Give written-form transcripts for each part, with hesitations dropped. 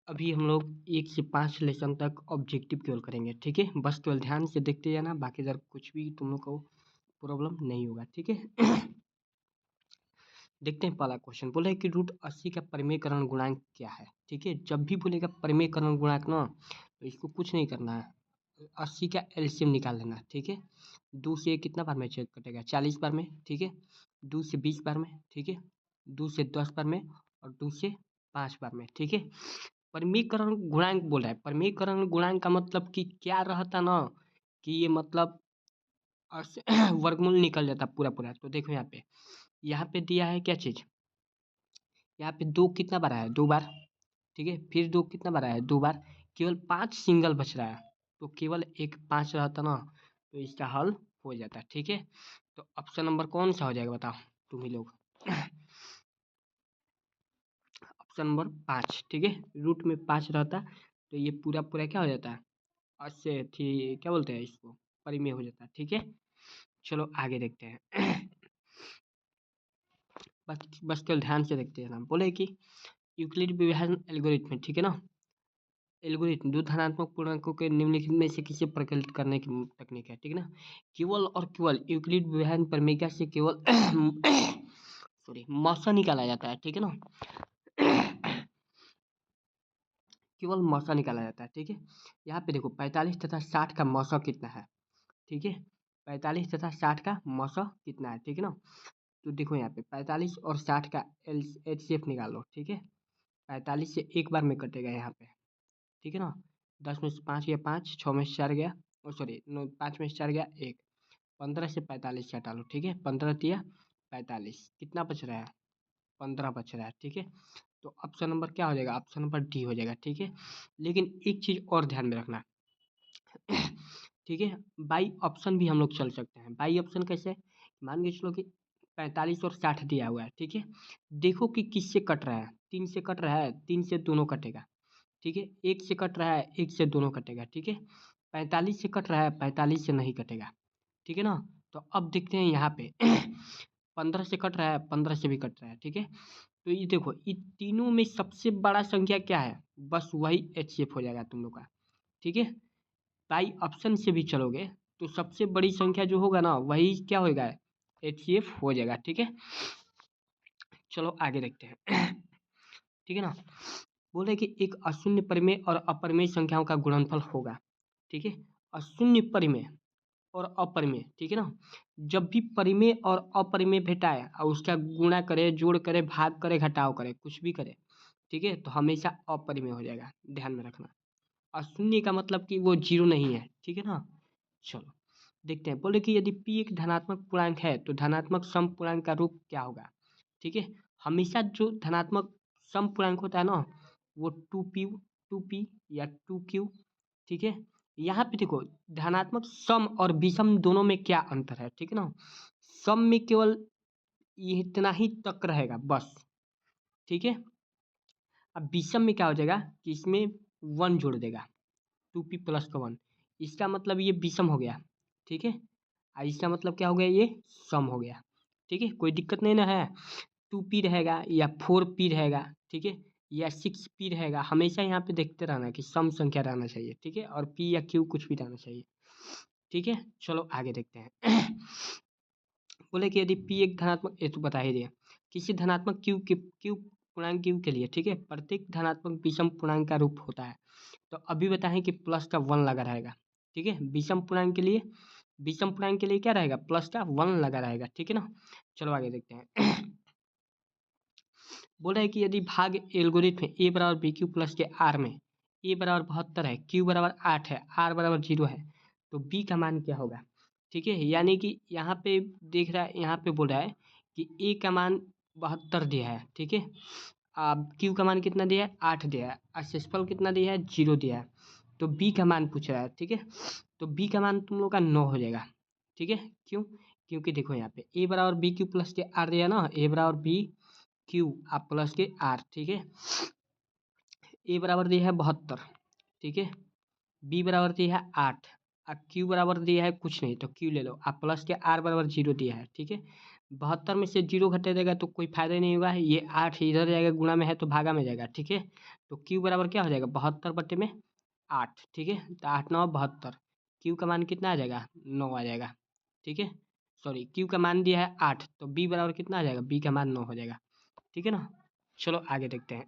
अभी हम लोग 1 से 5 लेसन तक ऑब्जेक्टिव केवल करेंगे, ठीक है? बस केवल ध्यान से देखते जाना, बाकी इधर कुछ भी तुम लोग को प्रॉब्लम नहीं होगा, ठीक है? देखते हैं पहला क्वेश्चन बोला है कि रूट 80 का परिमेयकरण गुणांक क्या है, ठीक है? जब भी बोलेगा परिमेयकरण गुणांक ना, तो इसको कुछ नहीं करना है, 80 का एलसीएम निकाल लेना, ठीक है? 2 से कितना बार में छेद कटेगा? 40 बार में, ठीक है? 2 से 20 बार में, ठीक है? 2 से 10 बार में और 2 से 5 बार में, ठीक है? परिमेयकरण गुणांक बोल रहा है। परिमेयकरण गुणांक का मतलब कि क्या रहता ना, कि ये मतलब वर्गमूल निकल जाता पूरा पूरा। तो देखो यहाँ पे दिया है क्या चीज, यहाँ पे 2 कितना बार आया है? 2 बार, ठीक है? फिर 2 कितना बार आया है? 2 बार। केवल 5 सिंगल बच रहा है, तो केवल एक 5 रहता ना, तो इसका हल हो जाता, ठीक है? तो ऑप्शन नंबर कौन सा हो जाएगा बताओ तुम ही लोग? ऑप्शन नंबर 5, ठीक है? रूट में 5 रहता, तो ये पूरा पूरा क्या हो जाता है? उससे थी क्या बोलते हैं इसको, परिमेय हो जाता है, ठीक है? चलो आगे देखते हैं। बस केवल ध्यान से देखते हैं ना, बोले कि यूक्लिड विभाजन एल्गोरिथम, ठीक है ना? एल्गोरिथम दो धनात्मक पूर्णांकों के निम्नलिखित में से किसे प्रकलित करने की तकनीक है, ठीक है ना? केवल और केवल यूक्लिड विभाजन प्रमेय से केवल सॉरी मौसा निकाला जाता है, ठीक है ना? केवल मौसा निकाला जाता है, ठीक है? यहाँ पे देखो 45 तथा 60 का मौसा कितना है, ठीक है? 45 तथा 60 का मौसा कितना है, ठीक है ना? तो देखो यहाँ पे 45 और 60 का एचसीएफ निकालो, ठीक है? 45 से एक बार में कटेगा यहाँ पे, ठीक है ना? 10 में से 5 गया 5, 6 में से 4 गया, ओ सॉरी 5 में से 4 गया 1, 15 से 45 हटा लो, ठीक है? 15 तिया 45, कितना बच रहा है? 15 बच रहा है, ठीक है? तो ऑप्शन नंबर क्या हो जाएगा? ऑप्शन नंबर डी हो जाएगा, ठीक है? लेकिन एक चीज और ध्यान में रखना, ठीक है? बाई ऑप्शन भी हम लोग चल सकते हैं। बाई ऑप्शन कैसे? मान के चलो कि 45 और 60 दिया हुआ है, ठीक है? देखो कि किससे कट रहा है। 3 से कट रहा है, 3 से दोनों कटेगा, ठीक है? 1 से कट रहा है, 1 से दोनों कटेगा, ठीक है? 45 से कट रहा है, 45 से नहीं कटेगा, ठीक है ना? तो अब देखते हैं यहाँ पे 15 से कट रहा है, 15 से भी कट रहा है, ठीक है? तो ये देखो इन तीनों में सबसे बड़ा संख्या क्या है? बस वही एचसीएफ हो जाएगा तुम लोग का, ठीक है? बाई ऑप्शन से भी चलोगे तो सबसे बड़ी संख्या जो होगा ना, वही क्या होगा? एचसीएफ हो जाएगा, ठीक है? चलो आगे देखते हैं। ठीक है ना? बोले कि एक अशून्य परिमेय और अपरिमेय संख्याओं का गुणनफल होगा, ठीक है? अशून्य परिमेय और अपरिमेय, ठीक है ना? जब भी परिमेय और अपरिमेय भेटाए और उसका गुणा करे, जोड़ करे, भाग करे, घटाव करे, कुछ भी करे, ठीक है? तो हमेशा अपरिमेय हो जाएगा, ध्यान में रखना। अशून्य का मतलब कि वो जीरो नहीं है, ठीक है ना? चलो देखते हैं। बोले कि यदि p एक धनात्मक पूर्णांक है तो धनात्मक सम पूर्णांक का रूप क्या होगा, ठीक है? हमेशा जो धनात्मक सम पूर्णांक होता है ना, वो टू पी या टू क्यू, ठीक है? यहाँ पे देखो धनात्मक सम और विषम दोनों में क्या अंतर है, ठीक है ना? सम में केवल ये इतना ही तक रहेगा बस, ठीक है? अब विषम में क्या हो जाएगा कि इसमें 1 जोड़ देगा, 2p प्लस का 1, इसका मतलब ये विषम हो गया, ठीक है? और इसका मतलब क्या हो गया? ये सम हो गया, ठीक है? कोई दिक्कत नहीं ना है? 2p रहेगा या 4p रहेगा, ठीक है? या 6p रहेगा, हमेशा यहाँ पे देखते रहना कि सम संख्या रहना चाहिए, ठीक है? और p या q कुछ भी रहना चाहिए, ठीक है? चलो आगे देखते हैं। बोले कि यदि p एक धनात्मक, ये तो बता ही दिया, किसी धनात्मक q पूर्णांक q के लिए, ठीक है, प्रत्येक धनात्मक विषम पूर्णांक का रूप होता है। तो अभी बताएं कि प्लस का 1 लगा रहेगा, ठीक है? विषम पूर्णांक के लिए, विषम पूर्णांक के लिए क्या रहेगा? प्लस का 1 लगा रहेगा, ठीक है ना? चलो आगे देखते हैं। बोल रहा है कि यदि भाग एल्गोरिथम में ए बराबर बी क्यू प्लस के आर में ए बराबर 72 है, क्यू बराबर 8 है, आर बराबर 0 है, तो बी का मान क्या होगा, ठीक है? यानी कि यहाँ पे देख रहा है, यहाँ पे बोल रहा है कि ए का मान 72 दिया है, ठीक है? अब क्यू का मान कितना दिया है? 8 दिया है, और शेषफल कितना दिया है? 0 दिया है। तो बी का मान पूछ रहा है, ठीक है? तो बी का मान तुम लोग का 9 हो जाएगा, ठीक है? क्यों? क्योंकि देखो यहाँ पे ए बराबर बी क्यू प्लस के आर दिया ना, ए बराबर बी क्यू आप प्लस के आर, ठीक है? ए बराबर दिया है 72, ठीक है? बी बराबर दिया है 8, और क्यू बराबर दिया है कुछ नहीं, तो क्यू ले लो। आप प्लस के आर बराबर 0 दिया है, ठीक है? 72 में से 0 घटा देगा तो कोई फायदा नहीं होगा। ये 8 इधर जाएगा, गुणा में है तो भागा में जाएगा, ठीक है। तो क्यू बराबर क्या हो जाएगा, 72 बटे में 8, ठीक है। तो 8 9 72, क्यू का मान कितना आ जाएगा, 9 आ जाएगा, ठीक है। सॉरी, क्यू का मान दिया है 8, तो बी बराबर कितना आ जाएगा, बी का मान 9 हो जाएगा, ठीक है ना। चलो आगे देखते हैं।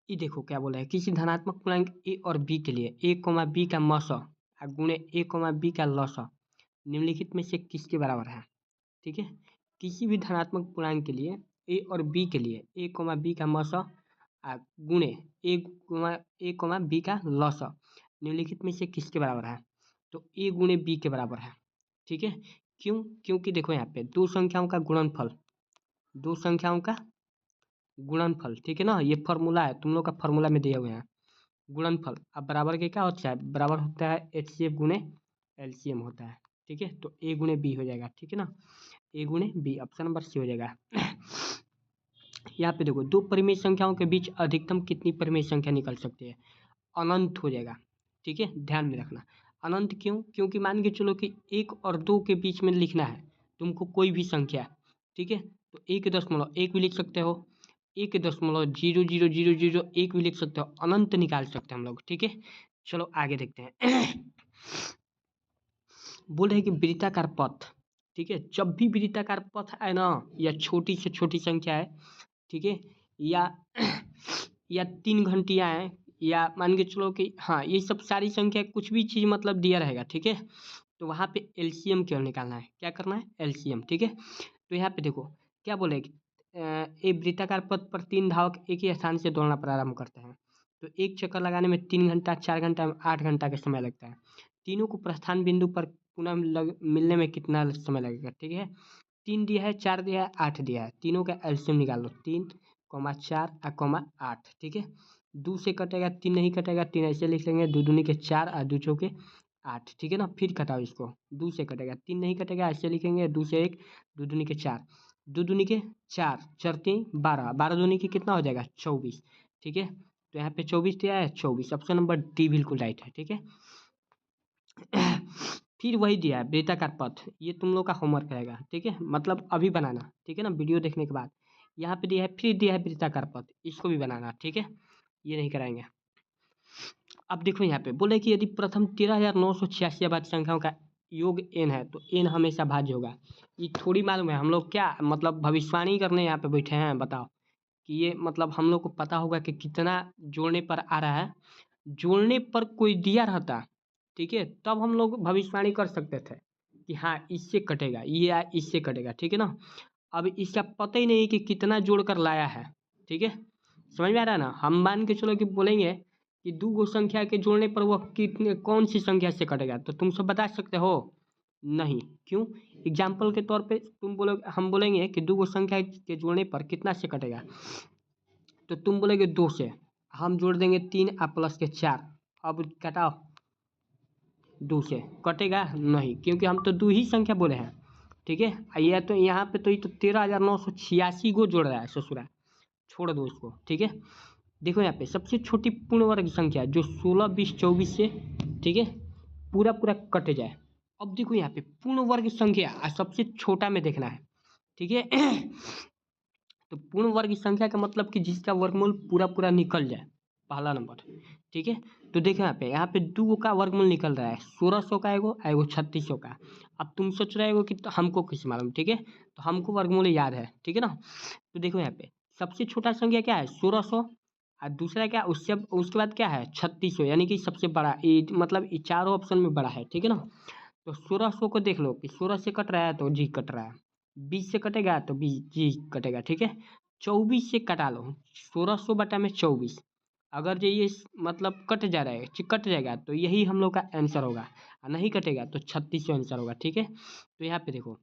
ये देखो क्या बोला है, किसी धनात्मक पूर्णांक ए और बी के लिए ए कोमा बी का मस गुणे ए कोमा बी का लस निम्नलिखित में से किसके बराबर है, ठीक है। किसी भी धनात्मक पूर्णांक के लिए ए और बी के लिए ए कोमा बी का मस गुणे ए कोमा बी का लस निम्नलिखित में से किसके बराबर है, तो ए गुणे बी के बराबर है, ठीक है। क्यों, क्योंकि देखो यहाँ पे दो संख्याओं का गुणनफल, दो संख्याओं का गुणनफल, ठीक है ना। ये फॉर्मूला है, तुम लोग का फॉर्मूला में दिए हुए हैं गुणनफल। अब बराबर के क्या होता है, बराबर होता है HCF गुणे LCM होता है, ठीक है। तो ए गुणे बी हो जाएगा, ठीक है ना, ए गुणे बी, ऑप्शन नंबर सी हो जाएगा। यहाँ पे देखो, दो परिमेय संख्याओं के बीच अधिकतम कितनी परिमेय संख्या निकल सकती है, अनंत हो जाएगा, ठीक है। ध्यान में रखना अनंत क्यों, क्योंकि मान के चलो कि 1 और 2 के बीच में लिखना है तुमको कोई भी संख्या, ठीक है। तो 1.1 भी लिख सकते हो, 1.000001 भी लिख सकते हो, अनंत निकाल सकते हैं हम लोग, ठीक है। चलो आगे देखते हैं। बोल रहे हैं कि वृत्ताकार पथ, ठीक है। जब भी वृत्ताकार पथ आए ना, या छोटी से छोटी संख्या है, ठीक है, या या 3 घंटियाँ हैं, या मान के चलो कि हाँ, ये सब सारी संख्या कुछ भी चीज़ मतलब दिया रहेगा, ठीक है। तो वहाँ पे एलसीएम क्यों निकालना है, क्या करना है, एलसीएम, ठीक है। तो यहाँ पे देखो क्या बोले, एक वृत्ताकार पथ पर 3 धावक एक ही स्थान से दौड़ना प्रारंभ करते हैं। तो एक चक्कर लगाने में 3 घंटा, 4 घंटा, 8 घंटा का समय लगता है। तीनों को प्रस्थान बिंदु पर पुनः मिलने में कितना समय लगेगा, ठीक है। 3 दिया है, 4 दिया है, 8 दिया है, तीनों का एलसीएम निकाल लो, 3 कॉमा 4 कॉमा 8, ठीक है। 2 से कटेगा, 3 नहीं कटेगा, 3 ऐसे लिख लेंगे, 2 दूनी के 4 और 2 चौके 8, ठीक है ना। फिर घटाओ इसको, 2 से कटेगा, 3 नहीं कटेगा, ऐसे लिखेंगे, 2 से 1, 2 दूनी के 4, 2 दूनी के 4, 4 3 12, 12 दूनी के कितना हो जाएगा, 24, ठीक है। तो यहाँ पे 24 दिया है, 24, ऑप्शन नंबर डी बिल्कुल राइट है, ठीक है। फिर वही दिया है वृत्ताकार पथ, ये तुम लोग का होमवर्क रहेगा, ठीक है, मतलब अभी बनाना, ठीक है ना, वीडियो देखने के बाद। यहाँ पे दिया है, फिर दिया है वृत्ताकार पथ, इसको भी बनाना, ठीक है, ये नहीं कराएंगे। अब देखो यहाँ पे बोले कि यदि प्रथम 13,986 अभाज्य संख्याओं का योग n है तो n हमेशा भाज्य होगा। ये थोड़ी मालूम है, हम लोग क्या मतलब भविष्यवाणी करने यहाँ पे बैठे हैं, बताओ कि ये मतलब हम लोग को पता होगा कि कितना जोड़ने पर आ रहा है। जोड़ने पर कोई दिया रहता, ठीक है, तब हम लोग भविष्यवाणी कर सकते थे कि हाँ इससे कटेगा, ये या इससे कटेगा, ठीक है ना। अब इसका पता ही नहीं कि कितना जोड़ कर लाया है, ठीक है, समझ में आ रहा है ना। हम मान के चलो कि बोलेंगे कि दो गो संख्या के जोड़ने पर वह कितने कौन सी संख्या से कटेगा, तो तुम सब बता सकते हो, नहीं, क्यों। एग्जाम्पल के तौर पे तुम बोलो, हम बोलेंगे कि दो गो संख्या के जोड़ने पर कितना से कटेगा, तो तुम बोलोगे 2 से, हम जोड़ देंगे 3 और प्लस के 4, अब घटाओ, 2 से कटेगा नहीं, क्योंकि हम तो 2 ही संख्या बोले हैं, ठीक है। ये तो यहाँ पे तो ये तो 13,986 को जोड़ रहा है ससुरा, छोड़ दो इसको, ठीक है। देखो यहाँ पे सबसे छोटी पूर्ण वर्ग संख्या जो 16 20 24 से, ठीक है, पूरा पूरा कट जाए। अब देखो यहाँ पे पूर्ण वर्ग संख्या सबसे छोटा में देखना है, ठीक है। तो पूर्ण वर्ग संख्या का मतलब कि जिसका वर्गमूल पूरा पूरा निकल जाए, पहला नंबर, ठीक है। तो देखो यहाँ पे 2 का वर्गमूल निकल रहा है, 1600 का एगो 3600 का। अब तुम सोच रहे हो कि तो हमको किस मालूम, ठीक है, तो हमको वर्गमूल याद है, ठीक है ना। तो देखो यहाँ पे सबसे छोटा संख्या क्या है, 1600, और दूसरा क्या, उससे उसके बाद क्या है 3600, यानी कि सबसे बड़ा, ये मतलब ये चारों ऑप्शन में बड़ा है, ठीक है ना। तो 1600 को देख लो कि 16 से कट रहा है तो जी कट रहा है, 20 से कटेगा तो जी कटेगा, ठीक है। 24 से कटा लो, 1600 बटा में 24, अगर जो ये मतलब कट जा रहा है, कट जाएगा तो यही हम लोग का आंसर होगा, और नहीं कटेगा तो 3600 आंसर होगा, ठीक है। तो यहाँ पे देखो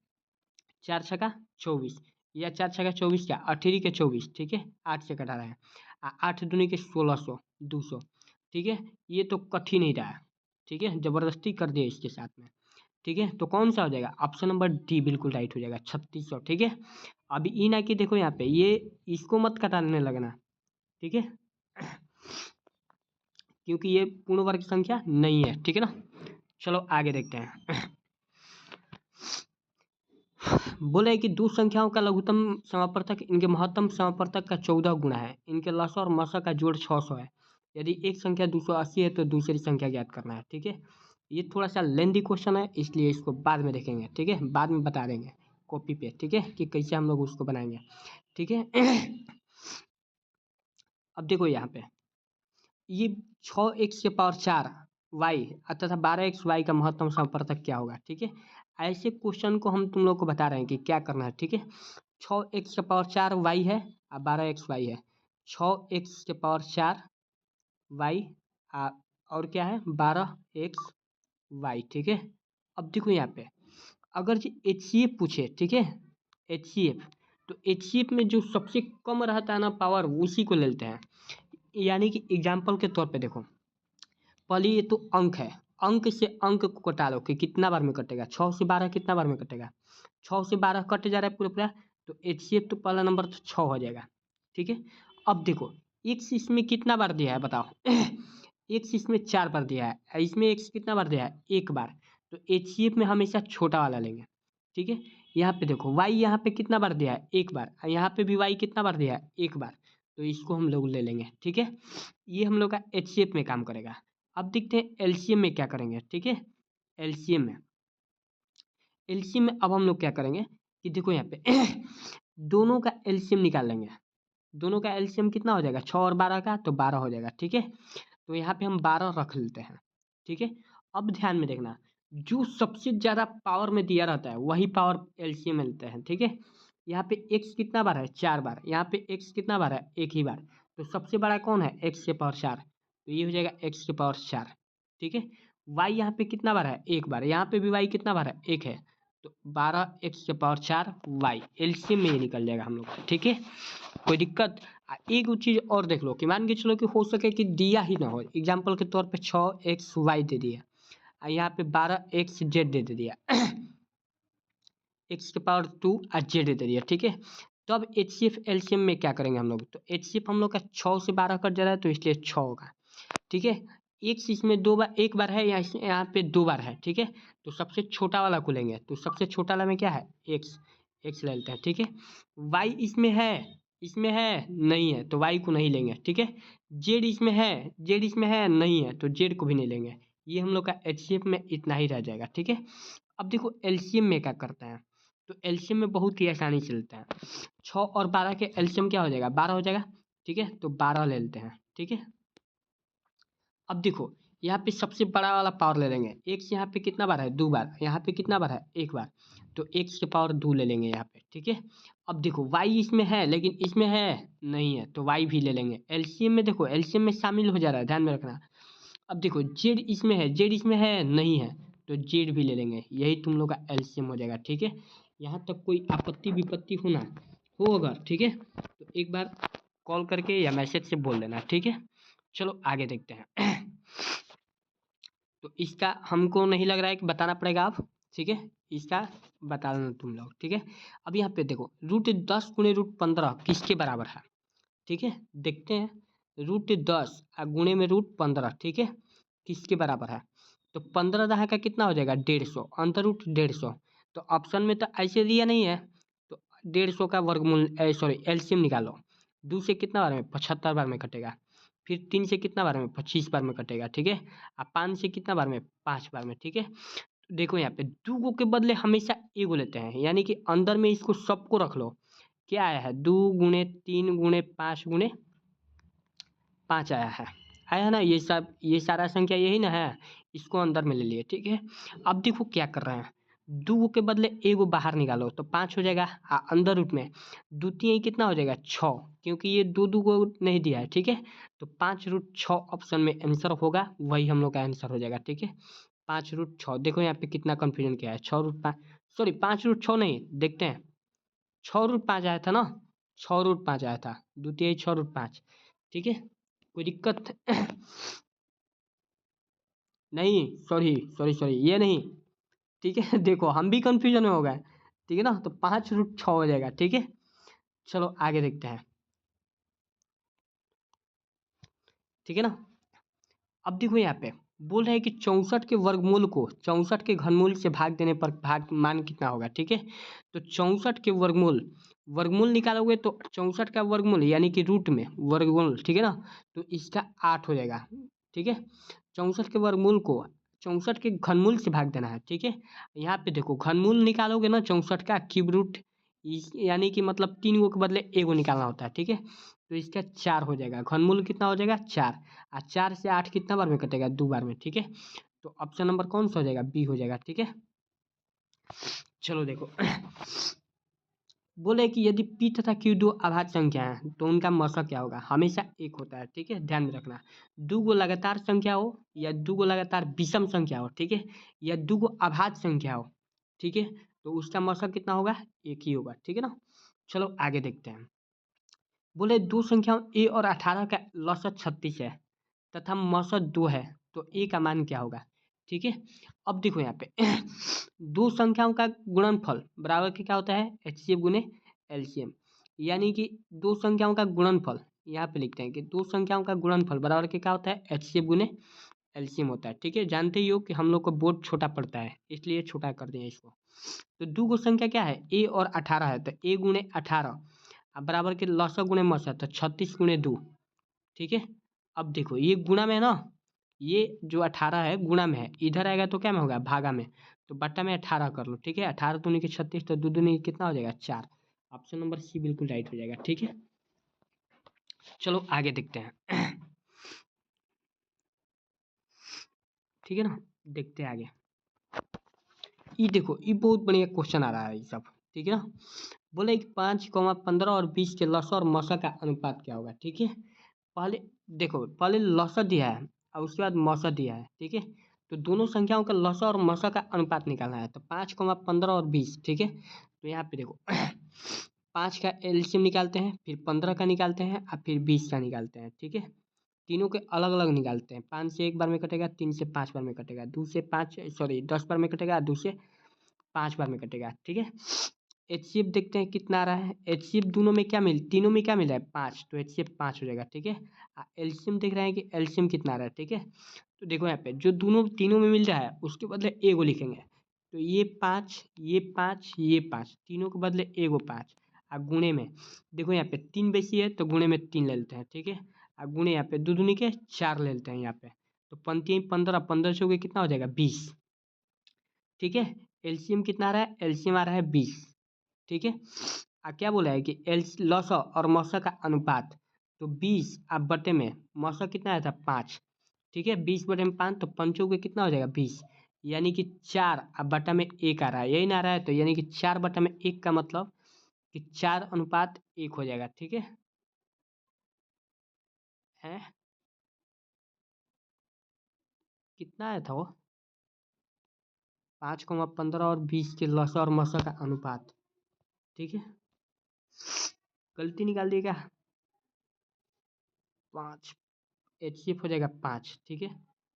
4 छका 24, या 4 छका 24 क्या, 18 के 24, ठीक है, 8 से कटा रहा है, 8 दूनी के 1600, 200, ठीक है। ये तो कट ही नहीं रहा है, ठीक है, जबरदस्ती कर दिया इसके साथ में, ठीक है। तो कौन सा हो जाएगा, ऑप्शन नंबर डी बिल्कुल राइट हो जाएगा, 3600, ठीक है। अभी ई ना कि देखो यहाँ पे ये इसको मत कटाने लगना, ठीक है, क्योंकि ये पूर्ण वर्ग संख्या नहीं है, ठीक है ना। चलो आगे देखते हैं। बोले कि दो संख्याओं का लघुत्तम समापवर्तक इनके महत्तम समापवर्तक का 14 गुना है। इनके लसा और मसा का जोड़ 600 है। यदि एक संख्या 280 है तो दूसरी संख्या ज्ञात करना है। ठीक है, ये थोड़ा सा लेंदी क्वेश्चन है, इसलिए इसको बाद में देखेंगे। ठीक है, बाद में बता देंगे कॉपी पे। ठीक है, कि कैसे हम लोग उसको बनाएंगे। ठीक है अब देखो यहाँ पे ये 6x⁴ y तथा 12xy का महत्तम समापवर्तक क्या होगा। ठीक है, ऐसे क्वेश्चन को हम तुम लोग को बता रहे हैं कि क्या करना है। ठीक है, 6x⁴y है और 12xy है। 6x⁴y और क्या है 12xy। ठीक है, अब देखो यहाँ पे अगर जो HCF पूछे, ठीक है, HCF, तो HCF में जो सबसे कम रहता है ना पावर, उसी को लेते हैं। यानी कि एग्जाम्पल के तौर पे देखो, पहले ये तो अंक है, अंक से अंक को कटा लो कि कितना बार में कटेगा। 6 से 12 कितना बार में कटेगा, 6 से 12 कट जा रहा है पूरा पूरा, तो HCF तो पहला नंबर तो 6 हो जाएगा। ठीक है, अब देखो x इसमें कितना बार दिया है बताओ x इसमें 4 बार दिया है, इसमें x कितना बार दिया है, 1 बार। तो HCF में हमेशा छोटा वाला लेंगे। ठीक है, यहाँ पे देखो y यहाँ पे कितना बार दिया है, 1 बार, यहाँ पे भी y कितना बार दिया है, 1 बार, तो इसको हम लोग ले लेंगे। ठीक है, ये हम लोग का HCF में काम करेगा। अब देखते हैं एलसीएम में क्या करेंगे। ठीक है, एलसीएम में अब हम लोग क्या करेंगे कि देखो यहाँ पे दोनों का एलसीएम निकाल लेंगे। दोनों का एलसीएम कितना हो जाएगा, 6 और 12 का, तो 12 हो जाएगा। ठीक है, तो यहाँ पे हम 12 रख लेते हैं। ठीक है, अब ध्यान में देखना, जो सबसे ज्यादा पावर में दिया रहता है वही पावर एलसीएम में लेते हैं। ठीक है, यहाँ पे x कितना बार है, 4 बार, यहाँ पे x कितना बार है, 1 ही बार, तो सबसे बड़ा कौन है, x⁴, तो ये हो जाएगा x⁴। ठीक है, y यहाँ पे कितना बार है, 1 बार, यहाँ पे भी y कितना बार है, 1 है, तो 12x⁴y एलसीएम में ये निकल जाएगा हम लोग का। ठीक है, कोई दिक्कत। एक चीज और देख लो कि मान के चलो कि हो सके कि दिया ही ना हो, एग्जाम्पल के तौर पे 6xy दे दिया, यहाँ पे 12xz दे दिया x⁴2 और z दे दिया। ठीक है, तो अब HCF एलसीएम में क्या करेंगे हम लोग, तो HCF हम लोग का 6 से 12 कट जा रहा है, तो इसलिए 6 होगा। ठीक है, x इसमें 2 बार, 1 बार है, यहाँ पे 2 बार है। ठीक है, तो सबसे छोटा वाला को लेंगे, तो सबसे छोटा वाला में क्या है, x ले लेते हैं। ठीक है, y इसमें है नहीं है, तो y को नहीं लेंगे। ठीक है, z इसमें है नहीं है, तो z को भी नहीं लेंगे। ये हम लोग का HCF में इतना ही रह जाएगा। ठीक है, अब देखो एलसीएम में क्या करते हैं, तो एलसीएम में बहुत ही आसानी से लेते हैं। 6 और 12 के एलसीएम क्या हो जाएगा, 12 हो जाएगा। ठीक है, तो 12 ले लेते हैं। ठीक है, अब देखो यहाँ पे सबसे बड़ा वाला पावर ले लेंगे। x यहाँ पे कितना बार है, 2 बार, यहाँ पे कितना बार है, 1 बार, तो x⁴2 ले लेंगे यहाँ पे। ठीक है, अब देखो y इसमें है लेकिन इसमें है नहीं है, तो y भी ले लेंगे। एलसीएम में देखो, एलसीएम में शामिल हो जा रहा है, ध्यान में रखना। अब देखो z इसमें है नहीं है, तो z भी ले लेंगे। यही तुम लोग का एलसीएम हो जाएगा। ठीक है, यहाँ तक कोई आपत्ति विपत्ति होना हो अगर, ठीक है, तो एक बार कॉल करके या मैसेज से बोल देना। ठीक है, चलो आगे देखते हैं तो इसका हमको नहीं लग रहा है कि बताना पड़ेगा अब। ठीक है, इसका बता देना तुम लोग। ठीक है, अब यहाँ पे देखो √10 गुणे √15 किसके बराबर है। ठीक है, देखते हैं, √10 गुणे में √15, ठीक है, किसके बराबर है, तो 15 दहा का कितना हो जाएगा, 150, अंतर रूट 150। तो ऑप्शन में तो ऐसे दिया नहीं है, तो 150 का वर्गमूल सॉरी एलसीएम निकालो। 2 से कितना बार में, 75 बार में कटेगा। फिर 3 से कितना बार में, 25 बार में कटेगा। ठीक है, और 5 से कितना बार में, 5 बार में। ठीक है, तो देखो यहाँ पे 2 के बदले हमेशा एगो लेते हैं, यानी कि अंदर में इसको सबको रख लो। क्या आया है, 2 गुणे 3 गुणे 5 गुणे 5 आया है ना, ये सारा संख्या यही ना है, इसको अंदर में ले लिए। ठीक है, अब देखो क्या कर रहे हैं, 2 के बदले एगो बाहर निकालो तो 5 हो जाएगा, अंदर रूट में द्वितीय कितना हो जाएगा, 6, क्योंकि ये 2 को नहीं दिया है। ठीक है, तो 5√6 ऑप्शन में आंसर होगा, वही हम लोग का आंसर हो जाएगा। ठीक है, 5√6। देखो यहाँ पे कितना कंफ्यूजन किया है, 6√5 सॉरी 5√6 नहीं, देखते हैं 6√5 आया था ना, 6√5 आया था, द्वितीय 6√5। ठीक है, कोई दिक्कत नहीं, सॉरी सॉरी सॉरी, ये नहीं। ठीक है देखो हम भी कंफ्यूजन में हो गए। ठीक है ना, तो 5√6 हो जाएगा। ठीक है, चलो आगे देखते हैं। ठीक है ना, अब देखो यहाँ पे बोल रहे हैं कि 64 के वर्गमूल को 64 के घनमूल से भाग देने पर भाग मान कितना होगा, ठीक है। तो 64 के वर्गमूल वर्गमूल निकालोगे तो 64 का वर्गमूल यानी कि रूट में वर्गमूल, ठीक है ना, तो इसका 8 हो जाएगा, ठीक है। 64 के वर्गमूल को 64 के घनमूल से भाग देना है, ठीक है। यहाँ पे देखो घनमूल निकालोगे ना 64 का क्यूब रूट, यानी कि मतलब 3 गो के बदले एगो निकालना होता है, ठीक है। तो इसका 4 हो जाएगा, घनमूल कितना हो जाएगा 4, और 4 से 8 कितना बार में कटेगा, 2 बार में, ठीक है। तो ऑप्शन नंबर कौन सा हो जाएगा, बी हो जाएगा, ठीक है। चलो देखो बोले कि यदि p तथा q दो अभाज्य संख्या है तो उनका मौसा क्या होगा, हमेशा एक होता है, ठीक है, ध्यान में रखना। दो गो लगातार संख्या हो या दो गो लगातार विषम संख्या हो, ठीक है, या दो गो अभाज्य संख्या हो, ठीक है, तो उसका मौसा कितना होगा, एक ही होगा, ठीक है ना। चलो आगे देखते हैं। बोले दो संख्याओं a और 18 का लसत 36 है तथा मौसत 2 है, तो a का मान क्या होगा, ठीक है। अब देखो यहाँ पे दो संख्याओं का गुणनफल बराबर के क्या होता है, एचसीएफ गुने एलसीएम, यानी कि दो संख्याओं का गुणनफल यहाँ पे लिखते हैं कि दो संख्याओं का गुणनफल बराबर के क्या होता है, एचसीएफ गुने एलसीएम होता है, ठीक है। जानते ही हो कि हम लोग को बोर्ड छोटा पड़ता है इसलिए छोटा कर दिया इसको। तो दो गो संख्या क्या है, a और 18 है, तो a गुने 18 अब बराबर के लसा गुणे मसा, तो 36 गुणे 2, ठीक है। अब देखो ये गुणा में है ना, ये जो 18 है गुणा में है, इधर आएगा तो क्या में होगा, भागा में, तो बट्टा में 18 कर लो, ठीक है। 18 दूनी के 36, तो दो दूनी कितना हो जाएगा 4, ऑप्शन नंबर सी बिल्कुल राइट हो जाएगा, ठीक है। चलो आगे देखते हैं ठीक है ना, देखते हैं आगे। ये देखो ये बहुत बढ़िया क्वेश्चन आ रहा है ये सब, ठीक है ना। बोले कि 5, 15 और 20 के लसा और मसा का अनुपात क्या होगा, ठीक है। पहले देखो, पहले लसा दिया है और उसके बाद मसा दिया है, ठीक है। तो दोनों संख्याओं का लसा और मसा का अनुपात निकालना है, तो 5, 15 और 20, ठीक है। तो यहाँ पे देखो 5 का एलसीएम निकालते हैं, फिर 15 का निकालते हैं और फिर 20 का निकालते हैं, ठीक है। तीनों के अलग अलग निकालते हैं, 5 से एक बार में कटेगा, 3 से 5 बार में कटेगा, 2 से 5 सॉरी 10 बार में कटेगा, 2 से 5 बार में कटेगा, ठीक है। एचसीएफ देखते हैं कितना आ रहा है, एचसीएफ दोनों में क्या मिल तीनों में क्या मिला है 5, तो एचसीएफ 5 हो जाएगा, ठीक है। एलसीएम देख रहे हैं कि एलसीएम कितना आ रहा है, ठीक है। तो देखो यहाँ पे जो दोनों तीनों में मिल रहा है उसके बदले एगो लिखेंगे, तो ये 5 ये 5 ये 5, तीनों के बदले एगो 5, और गुणे में देखो यहाँ पे 3 बेसी है तो गुणे में 3 ले लेते हैं, ठीक है। और गुणे यहाँ पे दो दूनी के 4 ले लेते हैं यहाँ पे, तो 15 15 से हो गए कितना हो जाएगा 20, ठीक है। एलसीएम कितना आ रहा है, एलसीएम आ रहा है 20, ठीक है। क्या बोला है कि एल लसा और मौसा का अनुपात, तो 20 आप बटे में मौसा कितना आया था 5, ठीक है। 20 बटे में 5, तो पंचों के कितना हो जाएगा 20, यानी कि 4 अब बटा में 1 आ रहा है, यही ना आ रहा है, तो यानी कि 4 बटा में 1 का मतलब कि 4:1 हो जाएगा, ठीक है। है कितना आया था वो, 5, 15 और 20 के लसा और मसा का अनुपात, ठीक है। गलती निकाल दिएगा 5, एचसीएफ हो जाएगा 5, ठीक है।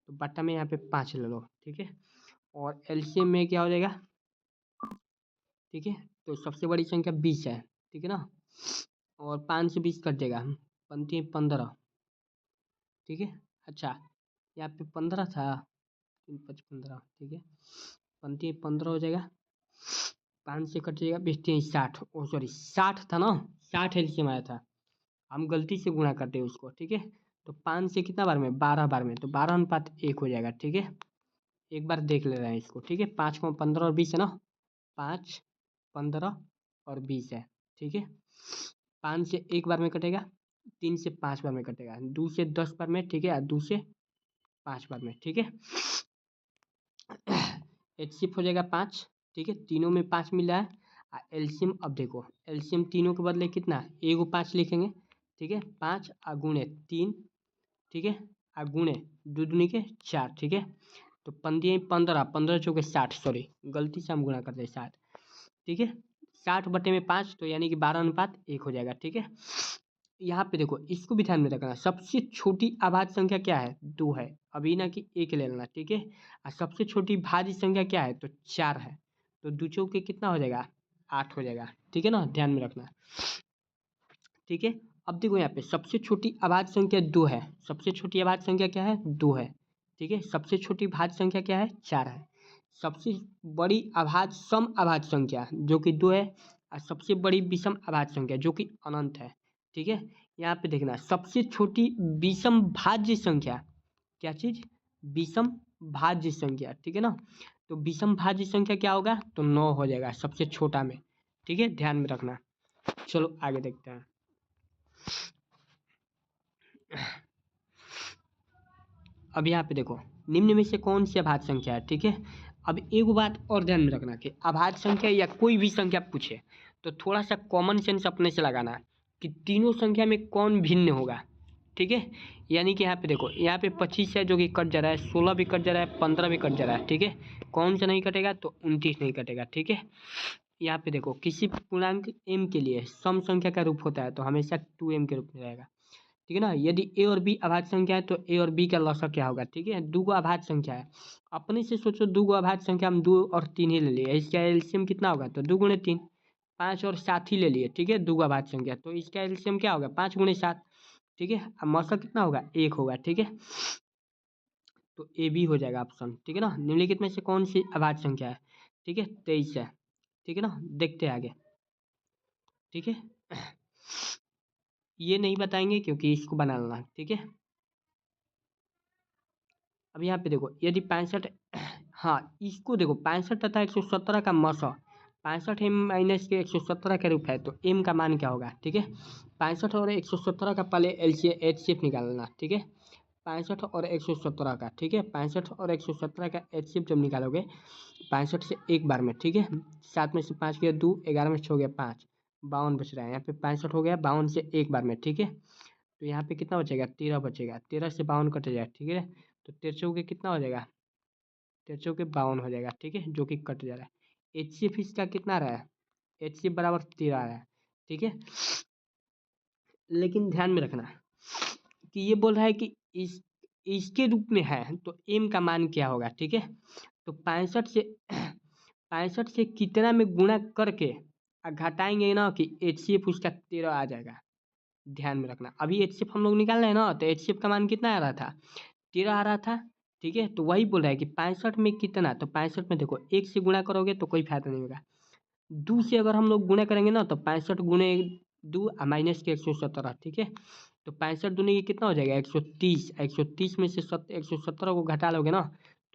तो बट्टा में यहाँ पे 5 ले लो, ठीक है। और एलसीएम में क्या हो जाएगा, ठीक है। तो सबसे बड़ी संख्या 20 है, ठीक है ना, और 5 से 20 कट जाएगा, बनती है 15, ठीक है। अच्छा यहाँ पे 15 था, 5, 15, ठीक है, बनती है 15 हो जाएगा, 5 से कट जाएगा, बेचते हैं 60, ओ सॉरी 60 था ना, 60 एलसीएम आया था, हम गलती से गुणा करते हैं उसको, ठीक है। तो 5 से कितना बार में 12 बार में, तो 12:1 हो जाएगा, ठीक है। एक बार देख ले रहे हैं इसको, ठीक है। 5, 15 और 20 है ना, 5, 15 और 20 है, ठीक है। 5 से एक बार में कटेगा, 3 से 5 बार में कटेगा, 2 से 10 बार में, ठीक है, और 2 से 5 बार में, ठीक है। एचसीएफ हो जाएगा 5, ठीक है, तीनों में 5 मिला है। एलसीएम अब देखो, एलसीएम तीनों के बदले कितना, एगो 5 लिखेंगे, ठीक है, 5 और गुणे 3, ठीक है, और गुणे दो दूनी के 4, ठीक है। तो 15 15 चौके 60, सॉरी गलती से हम गुणा करते हैं 60, ठीक है। 60 बटे में 5, तो यानी कि 12:1 हो जाएगा, ठीक है। यहाँ पे देखो इसको भी ध्यान में रखना, सबसे छोटी अभाज्य संख्या क्या है, 2 है, अभी ना कि 1 ले लेना, ठीक है। और सबसे छोटी भाज्य संख्या क्या है, तो 4 है, तो दो चौके कितना हो जाएगा 8 हो जाएगा, ठीक है ना, ध्यान में रखना, ठीक है। अब देखो यहाँ पे सबसे छोटी अभाज्य संख्या 2 है, सबसे छोटी अभाज्य संख्या क्या है 2 है, ठीक है। सबसे छोटी भाज्य संख्या क्या है, 4 है। सबसे बड़ी अभाज्य सम अभाज्य संख्या जो कि 2 है, और सबसे बड़ी विषम अभाज्य संख्या जो कि अनंत है। ठीक है, यहाँ पे देखना सबसे छोटी विषम भाज्य संख्या, क्या चीज, विषम भाज्य संख्या। ठीक है ना, तो विषम भाज्य संख्या क्या होगा, तो 9 हो जाएगा सबसे छोटा में। ठीक है, ध्यान में रखना। चलो आगे देखते हैं। अब यहाँ पे देखो निम्न में से कौन सी अभाज्य संख्या है। ठीक है, अब एक बात और ध्यान में रखना कि अभाज्य संख्या या कोई भी संख्या पूछे तो थोड़ा सा कॉमन सेंस अपने से लगाना कि तीनों संख्या में कौन भिन्न होगा। ठीक है, यानी कि यहाँ पे देखो, यहाँ पे 25 है जो कि कट जा रहा है, 16 भी कट जा रहा है, 15 भी कट जा रहा है। ठीक है, कौन सा नहीं कटेगा, तो 29 नहीं कटेगा। ठीक है, यहाँ पे देखो किसी पूर्णांक m के लिए सम संख्या का रूप होता है तो हमेशा 2m के रूप में रहेगा। ठीक है ना, यदि a और b अभाज्य संख्या है तो a और b का लॉसा क्या होगा। ठीक है, दो अभाज्य संख्या है, अपने से सोचो दो अभाज्य संख्या हम 2 और 3 ही ले लिए, इसका एलसीएम कितना होगा, तो 2 गुणे 3, 5 और 7 ही ले लिए। ठीक है, दो अभाज्य संख्या तो इसका एलसीएम क्या होगा, 5 गुणे 7। ठीक है, अब मौसा कितना होगा, 1 होगा। ठीक है, तो ए बी हो जाएगा ऑप्शन। ठीक है ना, निम्नलिखित में से कौन सी अभाज्य संख्या है। ठीक है, 23 है। ठीक है ना, देखते हैं आगे। ठीक है, ये नहीं बताएंगे क्योंकि इसको बना लेना। ठीक है, अब यहाँ पे देखो यदि 65, हाँ इसको देखो 65 तथा 117 का मौसा 65 m माइनस के 117 के रूप है तो m का मान क्या होगा। ठीक है, 65 और 117 का पहले एचसीएफ निकालना। ठीक है, 65 और 117 का, ठीक है, 65 और 117 का एचसीएफ जब निकालोगे 65 से एक बार में। ठीक है, 7 में से 5 गया 2, 11 में से 6 गया 5, 52 बच रहा है। यहाँ पे 65 हो गया, 52 से एक बार में। ठीक है, तो यहाँ पे कितना बचेगा, 13 बचेगा, 13 से 52 कट जाएगा। ठीक है, तो 13 चौके कितना हो जाएगा, 13 चौके 52 हो जाएगा। ठीक है, जो कि कट जा रहा है। एचसीएफ इसका कितना रहा है, एचसीएफ बराबर 13 आ रहा है। ठीक है, लेकिन ध्यान में रखना कि ये बोल रहा है कि इसके रूप में है तो एम का मान क्या होगा। ठीक है, तो 65 से कितना में गुणा करके घटाएंगे ना कि एचसीएफ उसका 13 आ जाएगा। ध्यान में रखना, अभी एचसीएफ हम लोग निकाल रहे हैं ना, तो एचसीएफ का मान कितना आ रहा था, 13 आ रहा था। ठीक है, तो वही बोल रहा है कि 65 में कितना, तो 65 में देखो 1 से गुणा करोगे तो कोई फायदा नहीं होगा, 2 से अगर हम लोग गुणा करेंगे ना तो 65 गुणे 2 माइनस के 117। ठीक है, तो 65 दूनी ये कितना हो जाएगा, 130, 130 में से 117 को घटा लोगे ना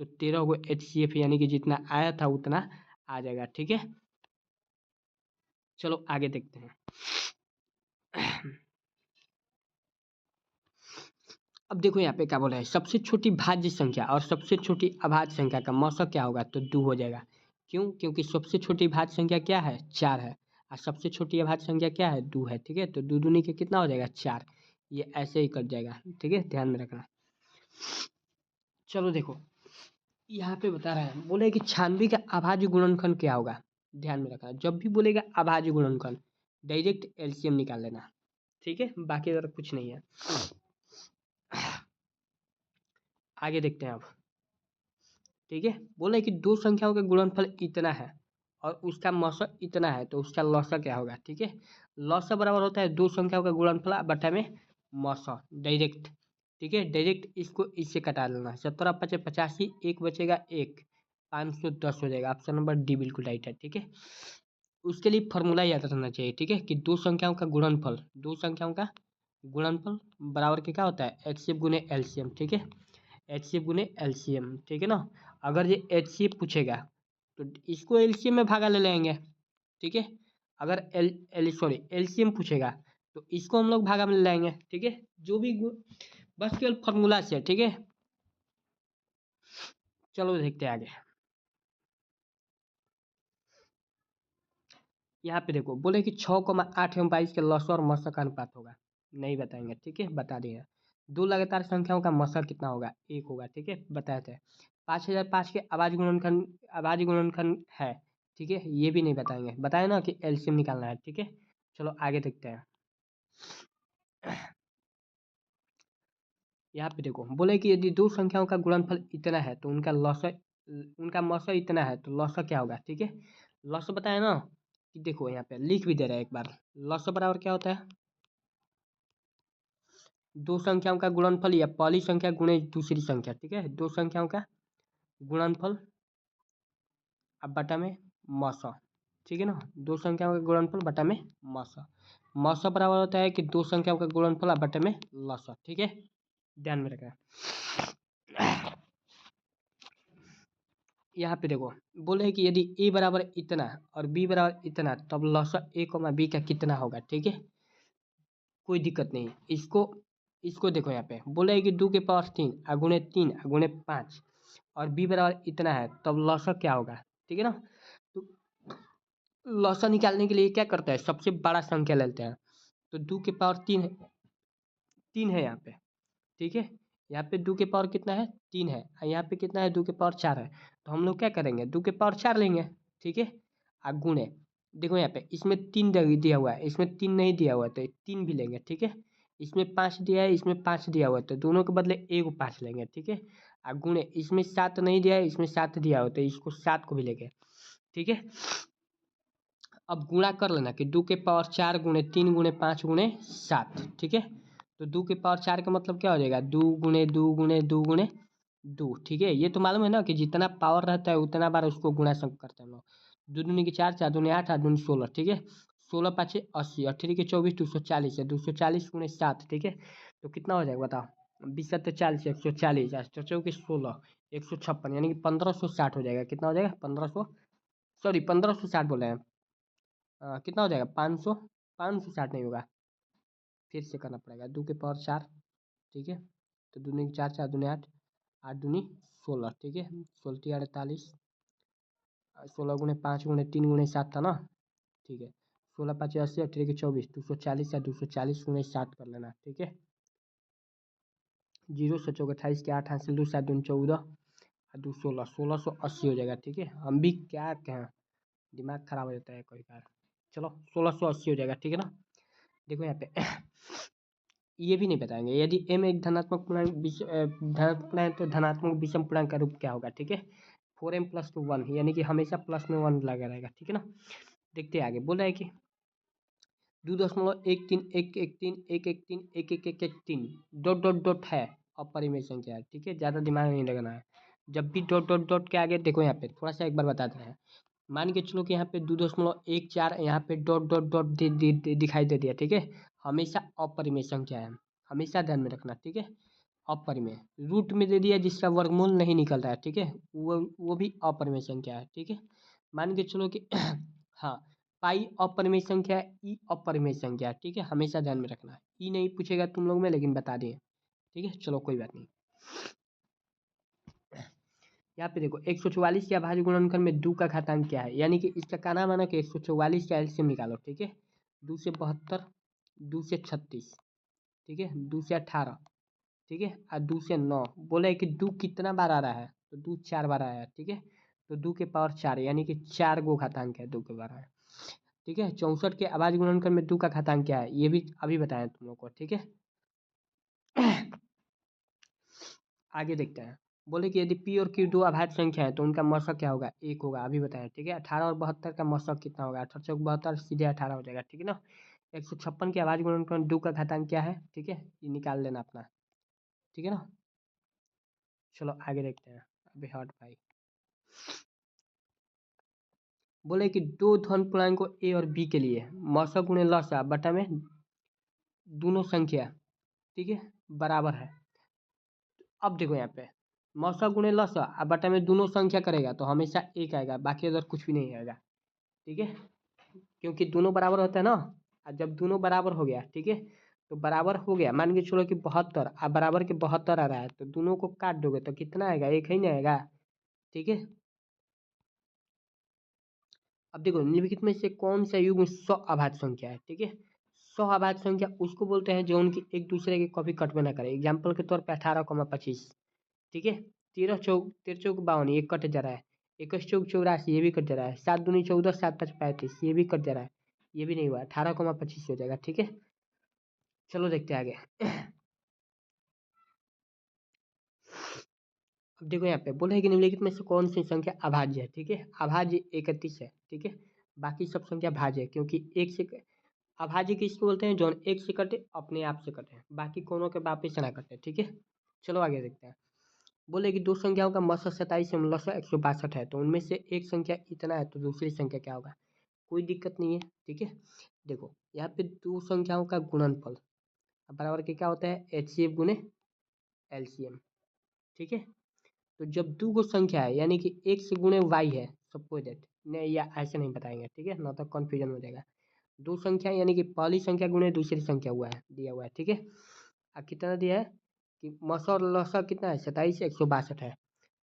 तो 13 को एचसीएफ यानी कि जितना आया था उतना आ जाएगा। ठीक है, चलो आगे देखते हैं। अब देखो यहाँ पे क्या बोला है, सबसे छोटी भाज्य संख्या और सबसे छोटी अभाज्य संख्या का मौसक क्या होगा, तो 2 हो जाएगा। क्यों, क्योंकि सबसे छोटी भाज्य संख्या क्या है, 4 है, और सबसे छोटी अभाज्य संख्या क्या है, 2 है। ठीक है, तो 2 दूनी के कितना हो जाएगा, 4, ये ऐसे ही कट जाएगा। ठीक है, ध्यान में रखना। चलो देखो यहाँ पे बता रहा है, बोले कि 96 का अभाज्य गुणनखंड क्या होगा। ध्यान में रखना, जब भी बोलेगा अभाज्य गुणनखंड डायरेक्ट एलसीएम निकाल लेना। ठीक है, बाकी अगर कुछ नहीं है। आगे देखते हैं अब। ठीक है, बोले कि दो संख्याओं का गुणनफल इतना है और उसका मौसा इतना है तो उसका लौसा क्या होगा। ठीक है, लौसा बराबर होता है दो संख्याओं का गुणनफल बटा में मौसा, डायरेक्ट। ठीक है, डायरेक्ट इसको इससे कटा लेना, 17 पचे 85, एक बचेगा एक, 510 हो जाएगा। ऑप्शन नंबर डी बिल्कुल राइट है। ठीक है, उसके लिए फॉर्मूला याद रखना चाहिए। ठीक है, कि दो संख्याओं का गुणनफल, दो संख्याओं का गुणनफल बराबर के क्या होता है, एचसीएफ गुने एलसीएम। ठीक है, एचसीएफ गुने एलसीएम। ठीक है ना, अगर ये एचसीएफ पूछेगा तो इसको एलसीएम में भागा ले लेंगे। ठीक है, अगर एलसीएम पूछेगा तो इसको हम लोग भागा में ले लेंगे। ठीक है, जो भी बस केवल फॉर्मूला से। ठीक है, चलो देखते हैं आगे। यहाँ पे देखो बोले कि 6,8 एवं 22 के लॉस और मौसा का अनुपात होगा, नहीं बताएंगे। ठीक है, बता दिए। दो लगातार संख्याओं का मौसा कितना होगा, एक होगा। ठीक है, बताए थे। 5005 के आवाज गुणनखंड है। ठीक है, ये भी नहीं बताएंगे, बताए ना कि एलसीएम निकालना है। ठीक है, चलो आगे देखते हैं। यहाँ पे देखो बोले कि यदि दो संख्याओं का गुणनफल इतना है तो उनका मौसा इतना है तो लॉसा क्या होगा। ठीक है, लॉसा बताए ना कि देखो यहाँ पे लिख भी दे रहा है एक बार, लॉसा बराबर क्या होता है, दो संख्याओं का गुणनफल या पहली संख्या गुणे दूसरी संख्या, ठीक है, दो संख्याओं का गुणनफल अब बटा में मौसा, ठीक है ना, दो संख्याओं का गुणनफल बटा में मौसा। मौसा बराबर होता है कि दो संख्याओं का गुणनफल अब बटे में लसा, ठीक है, ध्यान में रखना। यहाँ पे देखो बोले कि यदि ए बराबर इतना और बी बराबर इतना तब लसा ए कोमा बी का कितना होगा, ठीक है, कोई दिक्कत नहीं। इसको देखो यहाँ पे बोले है कि 2 के पावर 3 गुणे 5 और बी बराबर इतना है तब लसा क्या होगा, ठीक है ना। तो लसा निकालने के लिए क्या करता है, सबसे बड़ा संख्या लेते हैं। तो 2 के पावर 3 है यहाँ पे, ठीक है, यहाँ पे 2 के पावर कितना है 3 है और यहाँ पे कितना है 2 के पावर 4 है। तो हम लोग क्या करेंगे 2 के पावर 4 लेंगे, ठीक है, और गुणे, देखो यहाँ पे इसमें 3 दिया हुआ है, इसमें 3 नहीं दिया हुआ है तो 3 भी लेंगे, ठीक है, इसमें 5 दिया है, इसमें 5 दिया हुआ है तो दोनों के बदले एक 5 लेंगे, ठीक है, और गुणे इसमें 7 नहीं दिया है, इसमें 7 दिया हुआ है तो इसको 7 को भी लेंगे, ठीक है। अब गुणा कर लेना कि 2 के पावर 4 गुणे 3 गुणे 5 गुणे 7, ठीक है। तो 2 के पावर 4 का मतलब क्या हो जाएगा 2 गुणे 2 गुणे 2 गुणे 2, ठीक है। ये तो मालूम है ना कि जितना पावर रहता है उतना बार उसको गुणा सब करते हैं हम लोग। 2 दूनी के 4, 4 दूनी 8, 8 दूनी 16, ठीक है। 16 पाँचे 80, 18 के 24, 240 है, 240 गुणे 7, ठीक है। तो कितना हो जाएगा बताओ, 20 7 40, 140, 8 चौके 16, 156 यानी कि 1560 हो जाएगा। कितना हो जाएगा 1500, सॉरी 1560 बोले हैं, कितना हो जाएगा 500, 560 नहीं होगा, फिर से करना पड़ेगा। 2 के पावर 4, ठीक है, तो दूनी के 4, 4 दूनी 8, 8 दूनी 16, ठीक है, 16 48, 16 गुणे 5 गुणे 3 गुणे 7 था ना, ठीक है। 16 5 80, 18 के 24, 240 या 240 गुणे 7 कर लेना, ठीक है। 0 से 28 के 8 हासिल 2 7 दूनी 14 और 2 16, 1680 हो जाएगा, ठीक है। हम भी क्या कहें, दिमाग खराब हो जाता है कई बार। चलो 1680 हो जाएगा, ठीक है ना। देखो यहाँ पे ये भी नहीं बताएंगे यदि m एक धनात्मक पूर्णांक धनात्मक पूर्णांक तो धनात्मक विषम पूर्णांक का रूप क्या होगा, ठीक है। 4m + 1 यानी कि हमेशा प्लस में 1 लगा रहेगा, ठीक है ना। देखते हैं आगे, बोला है कि 2.13111311131 डॉट डॉट डॉट है अपरिमेय संख्या है, ठीक है, ज़्यादा दिमाग नहीं लगाना है। जब भी डॉट डॉट डॉट के आगे देखो यहाँ पे थोड़ा सा एक बार बता दे रहे हैं, मान के चलो कि यहाँ पे 2.14 यहाँ पे डॉट डॉट डॉट दिखाई दे दिया, ठीक है, हमेशा अपरिमेय संख्या है, हमेशा ध्यान में रखना, ठीक है। अपरिमेय रूट में दे दिया जिसका वर्गमूल नहीं निकल रहा है, ठीक है, वो भी अपरिमेय संख्या है, ठीक है। मान के चलो कि हाँ पाई अपरिमेय संख्या है, ई अपरिमेय संख्या है, ठीक है, हमेशा ध्यान में रखना। ई नहीं पूछेगा तुम लोग में लेकिन बता दिए, ठीक है, चलो कोई बात नहीं। यहाँ पे देखो 144 के अभाज्य गुणनखंड में 2 का घातांक क्या है, यानी कि इसका कहना माना कि 144 का एलसीएम निकालो, ठीक है। 2 से 72, 2 से 36, ठीक है, 2 से 18, ठीक है, और 2 से 9। बोला है कि 2 कितना बार आ रहा है तो 2 4 बार आया है, ठीक है। तो 2 के पावर 4 यानी कि 4 गो घातांक है 2 के बार है, ठीक है। 64 के अभाज्य गुणनखंड में 2 का घातांक क्या है ये भी अभी बताया तुम लोग को, ठीक है। आगे देखते हैं, बोले कि यदि पी और क्यू दो अभाज्य संख्या है तो उनका मौसक क्या होगा, एक होगा, अभी बताया, ठीक है। 18 और 72 का मौसक कितना होगा, 18 चौक 72 सीधे 18 हो जाएगा, ठीक है ना। 156 के अभाज्य गुणनखंड 2 का घातांक क्या है, ठीक है, ये निकाल लेना अपना, ठीक है ना। चलो आगे देखते हैं, अभी हट भाई। बोले कि दो धन पूर्णांकों ए और बी के लिए मौसक गुणे लसा बटा में दोनों संख्या, ठीक है, बराबर है। अब देखो यहाँ पे मौसा गुणे लसा अब बटा में दोनों संख्या करेगा तो हमेशा एक आएगा, बाकी अदर कुछ भी नहीं आएगा, ठीक है, क्योंकि दोनों बराबर होता है ना। और जब दोनों बराबर हो गया, ठीक है, तो बराबर हो गया, मान के चलो कि 72 अब बराबर के 72 आ रहा है तो दोनों को काट दोगे तो कितना आएगा, एक ही नहीं आएगा, ठीक है। अब देखो निम्नलिखित में से कौन सा युग्म सौ अभाज्य संख्या है, ठीक है। सौ अभाज्य संख्या उसको बोलते हैं जो उनकी एक दूसरे की कॉपी कट में ना करे। एग्जाम्पल के तौर पर 18,25, ठीक है। 13 चौक 52 ये कट जा रहा है। 21 चौक 84 ये भी कट जा रहा है। 7 दूनी 14, 7 5 35 ये भी कट जा रहा है, ये भी नहीं हुआ, 18,25 हो जाएगा, ठीक है। चलो देखते हैं आगे। अब देखो यहाँ पे बोला है कि निम्नलिखित में से कौन सी संख्या अभाज्य है, ठीक है। अभाज्य 31 है, ठीक है, बाकी सब संख्या भाज्य है क्योंकि एक से अभाज्य किसको बोलते हैं? जो एक से कटे अपने आप से कटे, बाकी कोनों के वापिस से ना कटे। ठीक है, चलो आगे देखते हैं। बोले कि दो संख्याओं का मौसा 27 एवं लसा 162 है, तो उनमें से एक संख्या इतना है, तो दूसरी संख्या क्या होगा? कोई दिक्कत नहीं है। ठीक है, देखो यहाँ पे दो संख्याओं का गुणनफल बराबर के क्या होता है? एचसीएफ गुने एलसीएम। ठीक है, तो जब दो गो संख्या है यानी कि x गुणे y है, सपोज दैट, नहीं या ऐसे नहीं बताएंगे, ठीक है ना, तो कन्फ्यूजन हो जाएगा। दो संख्या यानी कि पहली संख्या गुणे दूसरी संख्या हुआ है, दिया हुआ है। ठीक है, कितना दिया है कि मौसा और लसा कितना है? 27 162 है।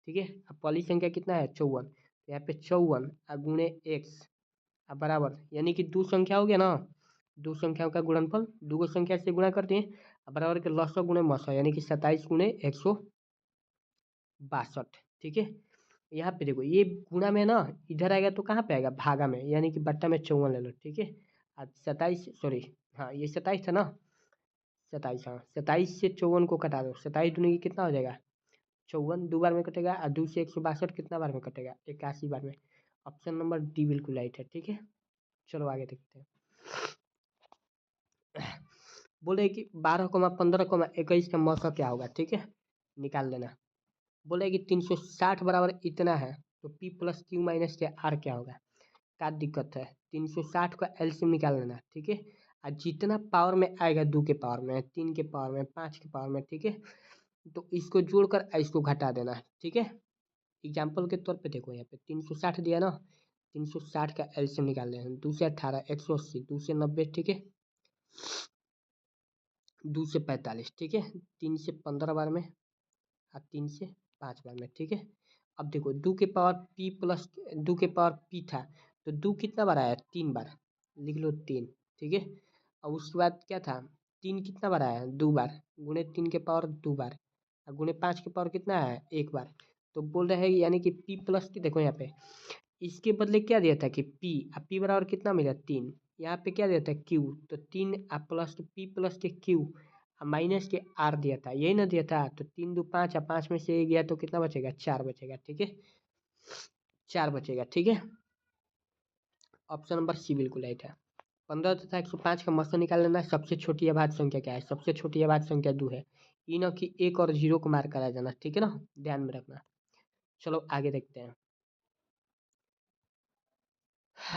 ठीक है, अब पहली संख्या कितना है? 54, तो यहाँ पे 54 गुणे x बराबर, यानी कि दो संख्या हो गया ना, दो संख्याओं का गुणनफल, दो संख्या से गुणा करते हैं, बराबर के लसा गुणे मौसा, यानी कि 27 गुणे 162। ठीक है, यहाँ पे देखो ये गुणा में ना इधर आएगा तो कहाँ पे आएगा? भागा में, यानी कि बट्टा में 54 ले लो। ठीक है, अब 27, सॉरी हाँ ये 27 था ना, 27, हाँ 27 से 54 को कटा दो, 27 दूनी की कितना हो जाएगा? 54, दो बार में कटेगा, और 2 से 162 कितना बार में कटेगा? 81 बार में। ऑप्शन नंबर डी बिल्कुल राइट है। ठीक है, चलो आगे देखते हैं। बोले कि 12,15,21 का मौसा क्या होगा? ठीक है, निकाल लेना। बोले कि 360 बराबर इतना है, तो p प्लस क्यू माइनस के आर क्या होगा? क्या दिक्कत है? 360 का एलसीएम निकाल लेना। ठीक है, और जितना पावर में आएगा, 2 के पावर में, 3 के पावर में, 5 के पावर में, ठीक है, तो इसको जोड़कर इसको घटा देना। ठीक है, एग्जाम्पल के तौर पे देखो यहाँ पे 360 दिया ना, 360 का एलसीएम निकाल लेना। 2 से 18 180, 2 से 90, ठीक है, 2 से 45, ठीक है, 3 से 15 बार में, और 3 से 5 बार में। ठीक है, अब देखो 2 के पावर p प्लस 2 के पावर p था, तो 2 कितना बार आया? 3 बार, लिख लो 3। ठीक है, और उसके बाद क्या था? 3 कितना बार आया? 2 बार, गुणे 3 के पावर 2 बार, और गुणे 5 के पावर कितना आया? 1 बार। तो बोल रहे हैं यानी कि p प्लस की, देखो यहाँ पे इसके बदले क्या दिया था कि p, अब p बराबर कितना मिला? 3। यहाँ पे क्या दिया था? q, तो 3 प्लस p प्लस के q माइनस के आर दिया था, यही ना दिया था? तो 3 2 5, 5 में से 1 गया तो कितना बचेगा? 4 बचेगा। ठीक है, 4 बचेगा। ठीक है, ऑप्शन नंबर सी बिल्कुल राइट है। 15 तथा 105 का मौसा निकाल लेना। सबसे छोटी अभाज्य संख्या क्या है? सबसे छोटी अभाज्य संख्या 2 है। ये ना कि 1 और 0 को मार करा जाना, ठीक है ना, ध्यान में रखना। चलो आगे देखते हैं।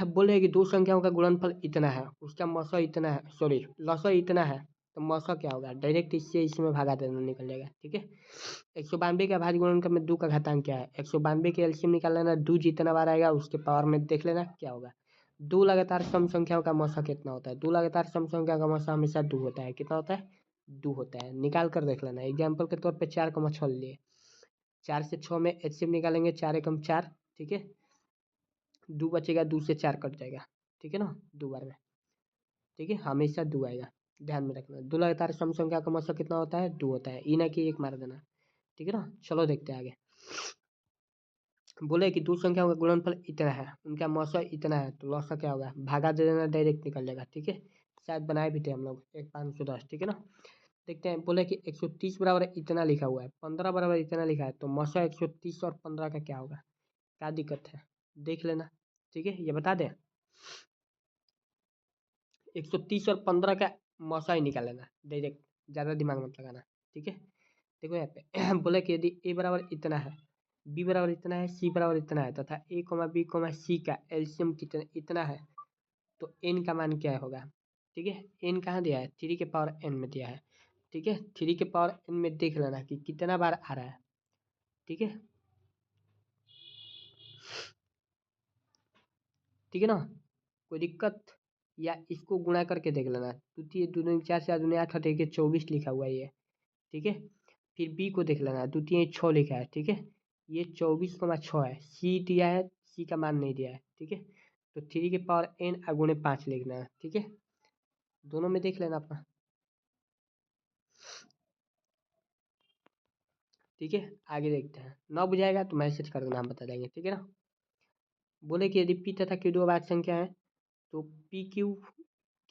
बोले कि दो संख्याओं का गुणनफल इतना है, उसका मौसा इतना है, सॉरी लसा इतना है, तो मौसा क्या होगा? डायरेक्ट इससे इसमें भागा देना, निकल जाएगा। ठीक है, 192 का भाज्य गुणनफल में 2 का घातांक क्या है? 192 के एलसीएम निकाल लेना। 2 जितना बार आएगा उसके पावर में देख लेना क्या होगा। दो लगातार सम संख्याओं का मौसा कितना होता है? दो लगातार सम संख्या का मौसा हमेशा 2 होता है। कितना होता है? 2 होता है। निकाल कर देख लेना। एग्जाम्पल के तौर पर 4 को छोड़ लिए, 4 से 6 में एचसीएम निकालेंगे, 4 एकम 4, ठीक है, 2 बचेगा, 2 से 4 कट जाएगा, ठीक है ना, 2 बार में। ठीक है, हमेशा 2 आएगा, ध्यान में रखना। दो लगातार सम संख्या का मौसा कितना होता है? 2 होता है। ई ना कि 1 मार देना, ठीक है ना। चलो देखते हैं आगे। बोले कि दो संख्याओं का गुणनफल इतना है, उनका मौसा इतना है, तो लौसा क्या होगा? भागा दे देना, डायरेक्ट निकल जाएगा। ठीक है, शायद बनाए भी थे हम लोग, 1 510, ठीक है ना। देखते हैं। बोले कि 130 बराबर इतना लिखा हुआ है, 15 बराबर इतना लिखा है, तो मौसा 130 और 15 का क्या होगा? क्या दिक्कत है? देख लेना। ठीक है, ये बता दें, 130 और 15 का मौसा ही निकाल लेना डायरेक्ट, ज़्यादा दिमाग मत लगाना। ठीक है, देखो यहाँ पे बोले कि यदि a बराबर इतना है, b बराबर इतना है, c बराबर इतना है, तथा a, b, c का एलसीएम कितना इतना है, तो n का मान क्या होगा? ठीक है, n कहाँ दिया है? 3 के पावर n में दिया है। ठीक है, 3 के पावर n में देख लेना कि कितना बार आ रहा है। ठीक है, ठीक है ना, कोई दिक्कत? या इसको गुणा करके देख लेना। द्वितीय दूनी 4 से 8 8 अठे के 24 लिखा हुआ है ये। ठीक है, फिर बी को देख लेना, द्वितीय 6 लिखा है। ठीक है, ये 24,6 है। सी दिया है, सी का मान नहीं दिया है। ठीक है, तो 3 के पावर n गुणे 5 लिखना है। ठीक है, दोनों में देख लेना अपना। ठीक है, आगे देखते हैं। ना बुझाएगा तो मैसेज कर देना, हम बता देंगे। ठीक है ना। बोले कि यदि पी तथा क्यू दो अभाज्य संख्या है, तो पी क्यू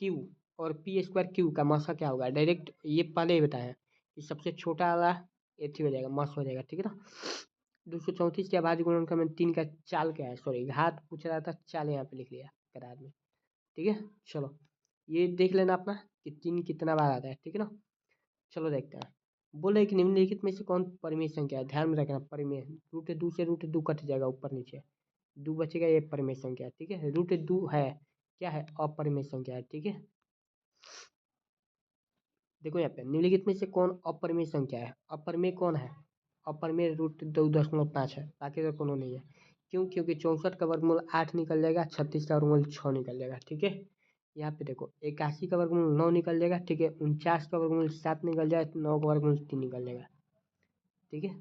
क्यू और पी स्क्वायर क्यू का मौसा क्या होगा? डायरेक्ट ये पहले ही बताया कि सबसे छोटा वाला एथी हो जाएगा, मौसा हो जाएगा। ठीक है ना। 234 के अभाज्य गुणनखंड में 3 का चाल क्या है? सॉरी घात पूछ रहा था, चाल यहाँ पे लिख लिया करार में। ठीक है, चलो ये देख लेना अपना कि 3 कितना बार आता है, ठीक है ना। चलो देखते हैं। बोले कि निम्नलिखित में से कौन परिमेय संख्या है, ध्यान में रखना परिमेय, √2 से √2 कट जाएगा ऊपर नीचे, 2 बचेगा, ये परिमेय संख्या है, ठीक है। √2 है क्या है, अपरिमेय संख्या है, ठीक है। देखो यहाँ पे निम्नलिखित में से कौन अपरिमेय संख्या है, अपरिमेय कौन है, अपरिमेय √2.5 है, बाकी तो कोनो नहीं है। क्यों, क्योंकि 64 का वर्गमूल 8 निकल जाएगा, 36 का वर्गमूल 6 निकल जाएगा, ठीक है। यहाँ पे देखो 81 का वर्गमूल 9 निकल जाएगा, ठीक है। 49 का वर्गमूल 7 निकल जाए, 9 का वर्गमूल 3 निकल जाएगा, ठीक है।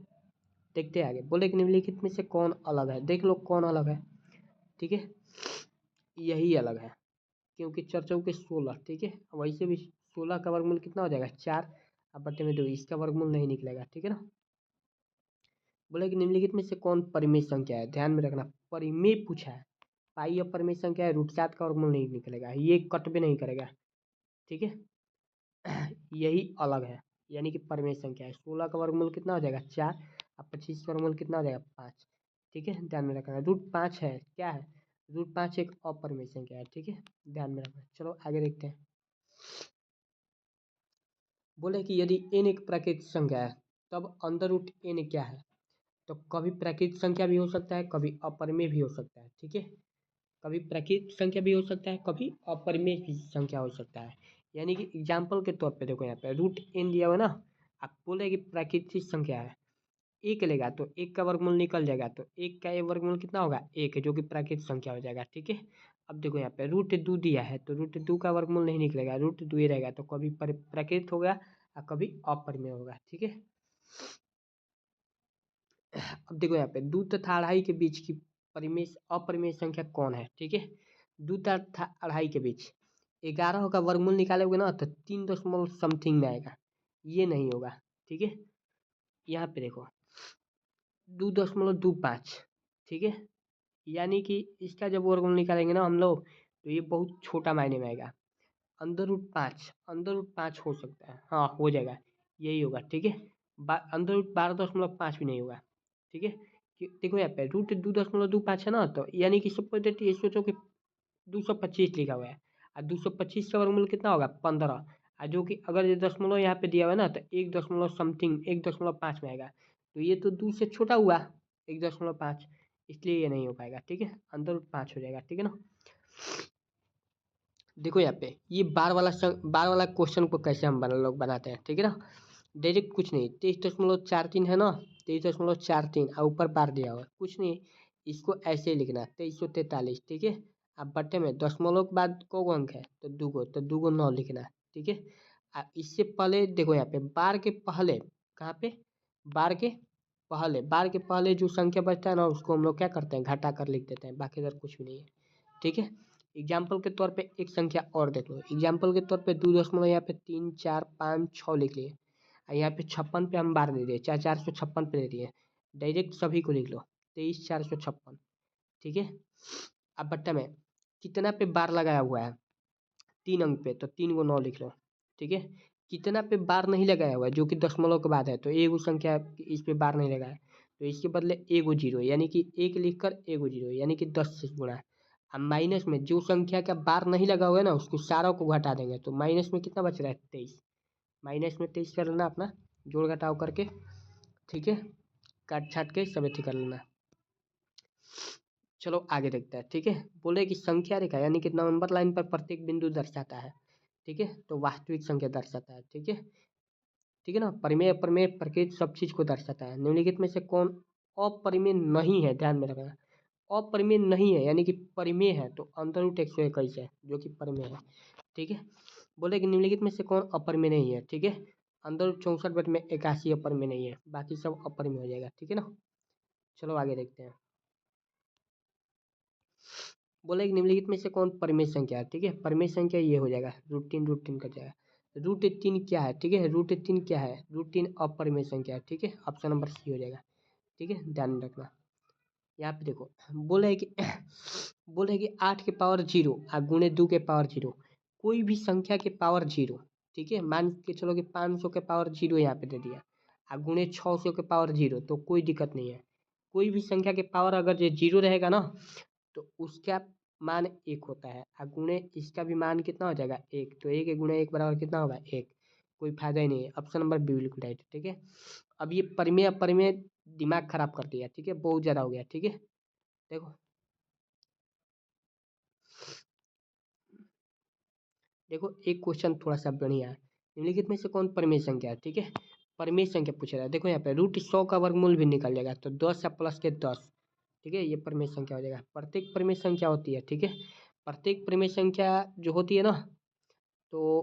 देखते हैं आगे। बोले कि निम्नलिखित में से कौन अलग है, देख लो कौन अलग है, ठीक है। यही अलग है, क्योंकि चर्चाओं के 16, ठीक है। वैसे भी 16 का वर्गमूल कितना हो जाएगा, 4, अब बट्टे में 2, इसका वर्गमूल नहीं निकलेगा, ठीक है ना। बोले कि निम्नलिखित में से कौन परिमेय संख्या है, ध्यान में रखना परिमेय पूछा है, पाई अपरिमेय संख्या है, √7 का वर्गमूल नहीं निकलेगा, ये कट भी नहीं करेगा, ठीक है। यही अलग है, यानी कि परिमेय संख्या है। 16 का वर्गमूल कितना हो जाएगा, 4, अब 25 का वर्गमूल कितना हो जाएगा, 5, ठीक है। ध्यान में रखना √5 है, क्या है, √5 एक अपरिमेय संख्या है, ठीक है। ध्यान में रखना। चलो आगे देखते हैं। बोले कि यदि n एक प्राकृतिक संख्या है तब अंडर रूट n क्या है, तो कभी प्राकृतिक संख्या भी हो सकता है, कभी अपरिमेय भी हो सकता है, ठीक है। कभी प्राकृतिक संख्या भी हो सकता है, कभी अपरिमेय भी संख्या हो सकता है। यानी कि एग्जाम्पल के तौर पे देखो यहाँ पे √n दिया हुआ ना, आप बोले कि प्राकृतिक संख्या है, एक लेगा तो एक का वर्गमूल निकल जाएगा, तो एक का ये वर्गमूल कितना होगा, एक, जो कि प्राकृतिक संख्या हो जाएगा, ठीक है। अब देखो यहाँ पे √2 दिया है, तो √2 का वर्गमूल नहीं निकलेगा, √2 ही रहेगा, तो कभी प्राकृतिक होगा और कभी अपरिमेय होगा, ठीक है। अब देखो यहाँ पे 2 तथा अढ़ाई के बीच की परिमेय अपरिमेय संख्या कौन है, ठीक है। 2 तथा अढ़ाई के बीच 11 का वर्गमूल निकालोगे ना तो 3 दशमलव समथिंग में आएगा, ये नहीं होगा, ठीक है। यहाँ पे देखो 2.25, ठीक है। यानी कि इसका जब वर्गमूल निकालेंगे ना हम लोग, तो ये बहुत छोटा मायने में आएगा, अंदर रूट 5 हो सकता है, हाँ हो जाएगा, यही होगा, ठीक है। अंदर रूट 12.5 भी नहीं होगा, ठीक है। देखो यहाँ पे √2.25 है ना, तो यानी कि सपोज ये सोचो कि 225 लिखा हुआ है, और 225 का वर्गमूल कितना होगा, 15, और जो कि अगर ये दशमलव यहाँ पे दिया हुआ है ना, तो 1 दशमलव समथिंग 1.5 में आएगा, तो ये तो 2 से छोटा हुआ 1.5, इसलिए ये नहीं हो पाएगा, ठीक है। अंदर रूट 5 हो जाएगा, ठीक है ना। देखो यहाँ पे ये बार वाला क्वेश्चन को कैसे हम लोग बनाते हैं, ठीक है ना। डायरेक्ट कुछ नहीं, 23.43 है ना, 23.43 और ऊपर बार दिया हुआ है, कुछ नहीं, इसको ऐसे ही लिखना 2343, ठीक है। अब बट्टे में दशमलव के बाद को अंक है, तो 2 तो 2 9 लिखना है, ठीक है। इससे पहले देखो यहाँ पे बार के पहले, कहाँ पे, बार के पहले जो संख्या बचता है ना, उसको हम लोग क्या करते हैं, घटा कर लिख देते हैं, बाकी इधर कुछ भी नहीं है, ठीक है। एग्जाम्पल के तौर पे एक संख्या और देख लो, एग्जाम्पल के तौर पे 2 दशमलव यहाँ पे 3 4 5 6 लिख लिए, यहाँ पे 56 पे हम बार दे दिए, 456 पे दे दिए, डायरेक्ट सभी को लिख लो 23 456, ठीक है। अब बट्टा में कितना पे बार लगाया हुआ है, 3 अंक पे, तो 3 को 9 लिख लो, ठीक है। कितना पे बार नहीं लगाया हुआ है, जो कि दशमलव के बाद है, तो एगो संख्या इस पे बार नहीं लगाया, तो इसके बदले एगो जीरो, यानी कि 1 लिख कर एगो जीरो, यानी कि 10 से गुणा। अब माइनस में जो संख्या का बार नहीं लगा हुआ है ना, उसको सारा को घटा देंगे, तो माइनस में कितना बच रहा है, 23, माइनस में 23 कर लेना अपना, जोड़ घटाव करके, ठीक है। काट छाट के सब अथी कर लेना। चलो आगे देखते हैं, ठीक है। बोले कि संख्या रेखा यानी कि नंबर लाइन पर प्रत्येक बिंदु दर्शाता है, ठीक है, तो वास्तविक संख्या दर्शाता है, ठीक है, ठीक है ना। परिमेय अपरिमेय प्रकृति सब चीज को दर्शाता है। निम्नलिखित में से कौन अपरिमेय नहीं है, ध्यान में रखना, अपरिमेय नहीं है, यानी कि परिमेय है, तो अंतर रूट 121 है, जो कि परिमेय है, ठीक है। बोले कि निम्नलिखित में से कौन अपरिमेय नहीं है, ठीक है। अंदर रूट 64 बट में 81 अपरिमेय नहीं है, बाकी सब अपरिमेय हो जाएगा, ठीक है ना। चलो आगे देखते हैं। बोले कि निम्नलिखित में से कौन परिमेय संख्या है, ठीक है। परिमेय संख्या ये हो जाएगा √3 कट जाएगा। √3 क्या है, ठीक है, √3 क्या है, √3 अपरिमेय संख्या है, ठीक है, ऑप्शन नंबर सी हो जाएगा, ठीक है। ध्यान में रखना। यहाँ पे देखो बोले है कि बोले है कि 8 के पावर 0 और गुणे 2 के पावर 0, कोई भी संख्या के पावर 0, ठीक है, मान के चलो कि 500 के पावर 0 यहाँ पे दे दिया, और गुणे 600 के पावर 0, तो कोई दिक्कत नहीं है। कोई भी संख्या के पावर अगर ये 0 रहेगा ना, तो उसका मान 1 होता है और गुणे इसका भी मान कितना हो जाएगा 1, तो 1 गुणे 1 बराबर कितना होगा 1। कोई फायदा ही नहीं है, ऑप्शन नंबर बी बिल्कुल राइट है। ठीक है, अब ये परिमेय अपरिमेय दिमाग खराब कर दिया। ठीक है, बहुत ज़्यादा हो गया। ठीक है, देखो देखो एक क्वेश्चन थोड़ा सा बढ़िया है। निम्नलिखित में से कौन परिमेय संख्या है? ठीक है, परिमेय संख्या पूछ रहा है। देखो यहाँ पे √100 का वर्गमूल भी निकल जाएगा, तो 10 या प्लस के 10। ठीक है, ये परिमेय संख्या हो जाएगा। प्रत्येक परिमेय संख्या होती है। ठीक है, प्रत्येक परिमेय संख्या जो होती है ना, तो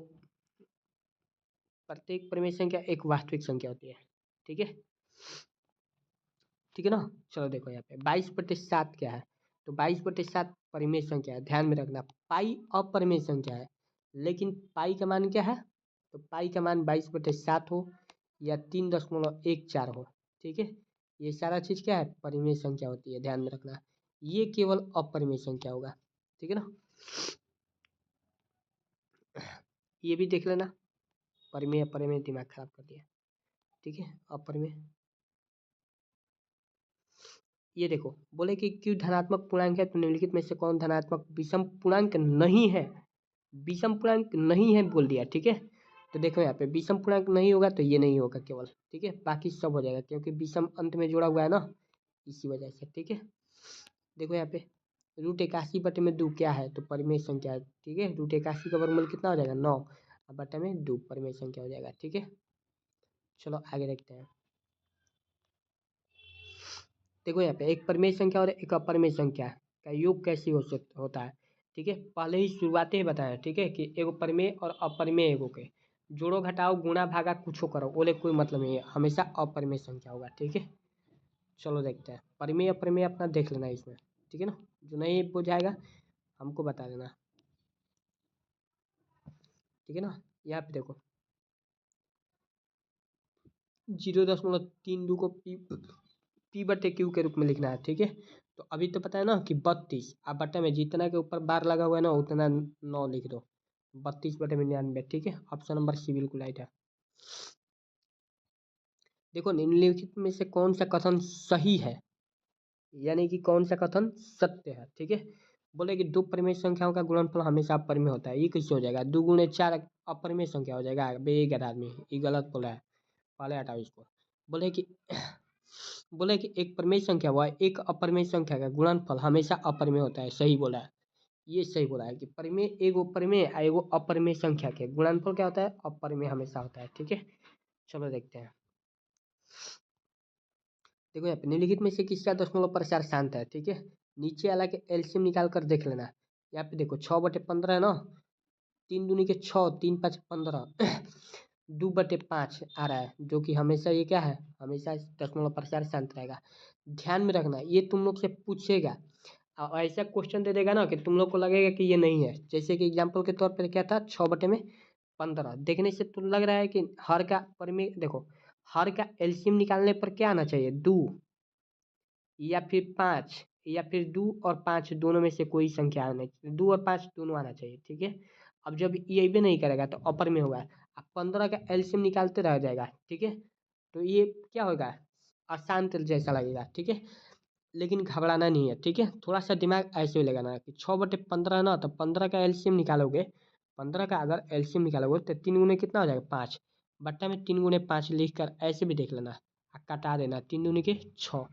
प्रत्येक परिमेय संख्या एक वास्तविक संख्या होती है। ठीक है, ठीक है ना। चलो देखो यहाँ पे 22/7 क्या है, तो 22/7 परिमेय संख्या है। ध्यान में रखना, पाई अपरिमेय संख्या है, लेकिन पाई का मान क्या है, तो पाई का मान 22/7 हो या 3.14 हो। ठीक है, ये सारा चीज क्या है, परिमेय संख्या होती है। ध्यान में रखना, ये केवल अपरिमेय संख्या होगा। ठीक है ना, ये भी देख लेना। परिमेय अपरिमेय दिमाग खराब कर दिया। ठीक है, अपरिमेय ये देखो, बोले कि क्यों धनात्मक पूर्णांक है, तो निम्नलिखित में से कौन धनात्मक विषम पूर्णांक नहीं है? विषम पूर्णांक नहीं है बोल दिया। ठीक है, तो देखो यहाँ पे विषम पूर्णांक नहीं होगा तो ये नहीं होगा केवल। ठीक है, बाकी सब हो जाएगा, क्योंकि विषम अंत में जुड़ा हुआ है ना, इसी वजह से। ठीक है, देखो यहाँ पे √81/2 क्या है, तो परिमेय संख्या है। ठीक है, √81 का वर्गमूल कितना हो जाएगा 9, और बटे में 2 परिमेय संख्या हो जाएगा। ठीक है, चलो आगे देखते हैं। देखो यहाँ पे एक परिमेय संख्या और एक अपरिमेय संख्या का योग कैसे होता है। ठीक है, पहले ही शुरुआते ही बताया। ठीक है, कि एगो परिमेय और अपरिमेय एगो के जोड़ो घटाओ गुणा भागा कुछ करो, बोले कोई मतलब नहीं है, हमेशा अपरिमेय संख्या होगा। ठीक है, चलो देखते हैं परिमेय अपरिमेय अपना देख लेना इसमें। ठीक है ना, जो नहीं बुझाएगा हमको बता देना। ठीक है ना, यहाँ पे देखो 0.32 को P/Q के रूप में लिखना है। ठीक है, तो अभी तो पता है ना कि 32, अब बटे में जितना के ऊपर बार लगा हुआ है ना उतना 9 लिख दो, 32/99। ठीक है, ऑप्शन नंबर सी बिल्कुल राइट है। देखो निम्नलिखित में से कौन सा कथन सही है, यानी कि कौन सा कथन सत्य है। ठीक है, बोले कि दो परिमेय संख्याओं का गुणनफल हमेशा अपरिमेय होता है। ये कैसे हो जाएगा, 2 × 4 अपरिमेय संख्या हो जाएगा। बेगैर आदमी ये गलत बोला है, पहले हटाओ इसको। बोले कि बोले कि एक परिमेय संख्या व एक अपरिमेय संख्या का गुणनफल हमेशा अपरिमेय होता है। सही बोला है, ये सही बोला है कि परिमेय एगो परिमेय और एगो अपरिमेय संख्या के गुणनफल क्या होता है, अपरिमेय हमेशा होता है। ठीक है, चलो देखते हैं। देखो यहाँ पे निम्नलिखित में से किसका दशमलव प्रसार शांत है। ठीक है, नीचे वाला के एलसीएम निकाल कर देख लेना। यहाँ पे देखो 6/15 है ना, 3×6 3×5 = 15 2/5 आ रहा है, जो कि हमेशा ये क्या है, हमेशा दशमलव प्रसार शांत रहेगा। ध्यान में रखना, ये तुम लोग से पूछेगा और ऐसा क्वेश्चन दे देगा ना कि तुम लोग को लगेगा कि ये नहीं है। जैसे कि एग्जाम्पल के तौर पर क्या था, 6/15 देखने से तो लग रहा है कि हर का परिमेय, देखो हर का एलसीएम निकालने पर क्या आना चाहिए, 2 या फिर 5, या फिर 2 और 5 दोनों में से कोई संख्या आना चाहिए, 2 और 5 दोनों आना चाहिए। ठीक है, अब जब ये भी नहीं करेगा तो अपर में होगा, अब 15 का एलसीएम निकालते रह जाएगा। ठीक है, तो ये क्या होगा, अशांत जैसा लगेगा। ठीक है, लेकिन घबराना नहीं है। ठीक है, थोड़ा सा दिमाग ऐसे ही लगाना है कि 6/15 है ना, तो 15 का एलसीएम निकालोगे, 15 का अगर एलसीएम निकालोगे तो 3 × कितना हो जाएगा 5, बट्टा में 3 × 5 लिख कर ऐसे भी देख लेना, कटा देना, 3×6।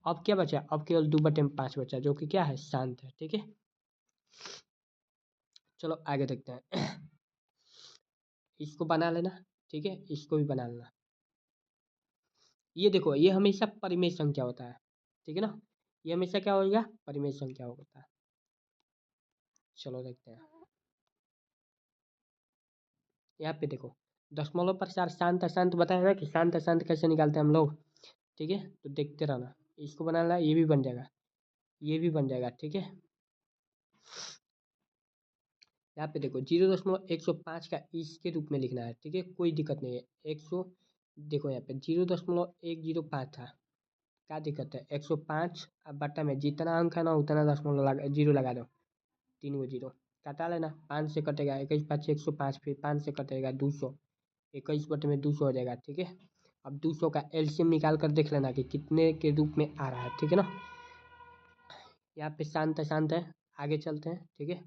अब क्या बचा, अब केवल 2/5 बचा, जो कि क्या है, शांत है। ठीक है, चलो आगे देखते हैं। इसको बना लेना। ठीक है, इसको भी बना लेना। ये देखो, ये हमेशा परिमेय संख्या होता है। ठीक है ना, ये हमेशा क्या होगा, परिमेय संख्या होता है। चलो देखते हैं, यहाँ पे देखो दशमलव प्रसार शांत अशांत बताया ना कि शांत अशांत कैसे निकालते हैं हम लोग। ठीक है, तो देखते रहना, इसको बनाना, ये भी बन जाएगा, ये भी बन जाएगा। ठीक है, यहाँ पे देखो 0.105 का इसके रूप में लिखना है। ठीक है, कोई दिक्कत नहीं है, 100, देखो यहाँ पे 0.105 था, क्या दिक्कत है, 105 अब बट्टा में जितना अंक है ना उतना दशमलव लगा, जीरो लगा दो, 3 जीरो कटा लेना, 5 से कटेगा 21×5 105, फिर 5 से कटेगा 200, 21/200 हो जाएगा। ठीक है, अब 200 का एलसीएम निकाल कर देख लेना कि कितने के रूप में आ रहा है। ठीक है ना, यहाँ पे शांत शांत है, आगे चलते हैं, ठीक है।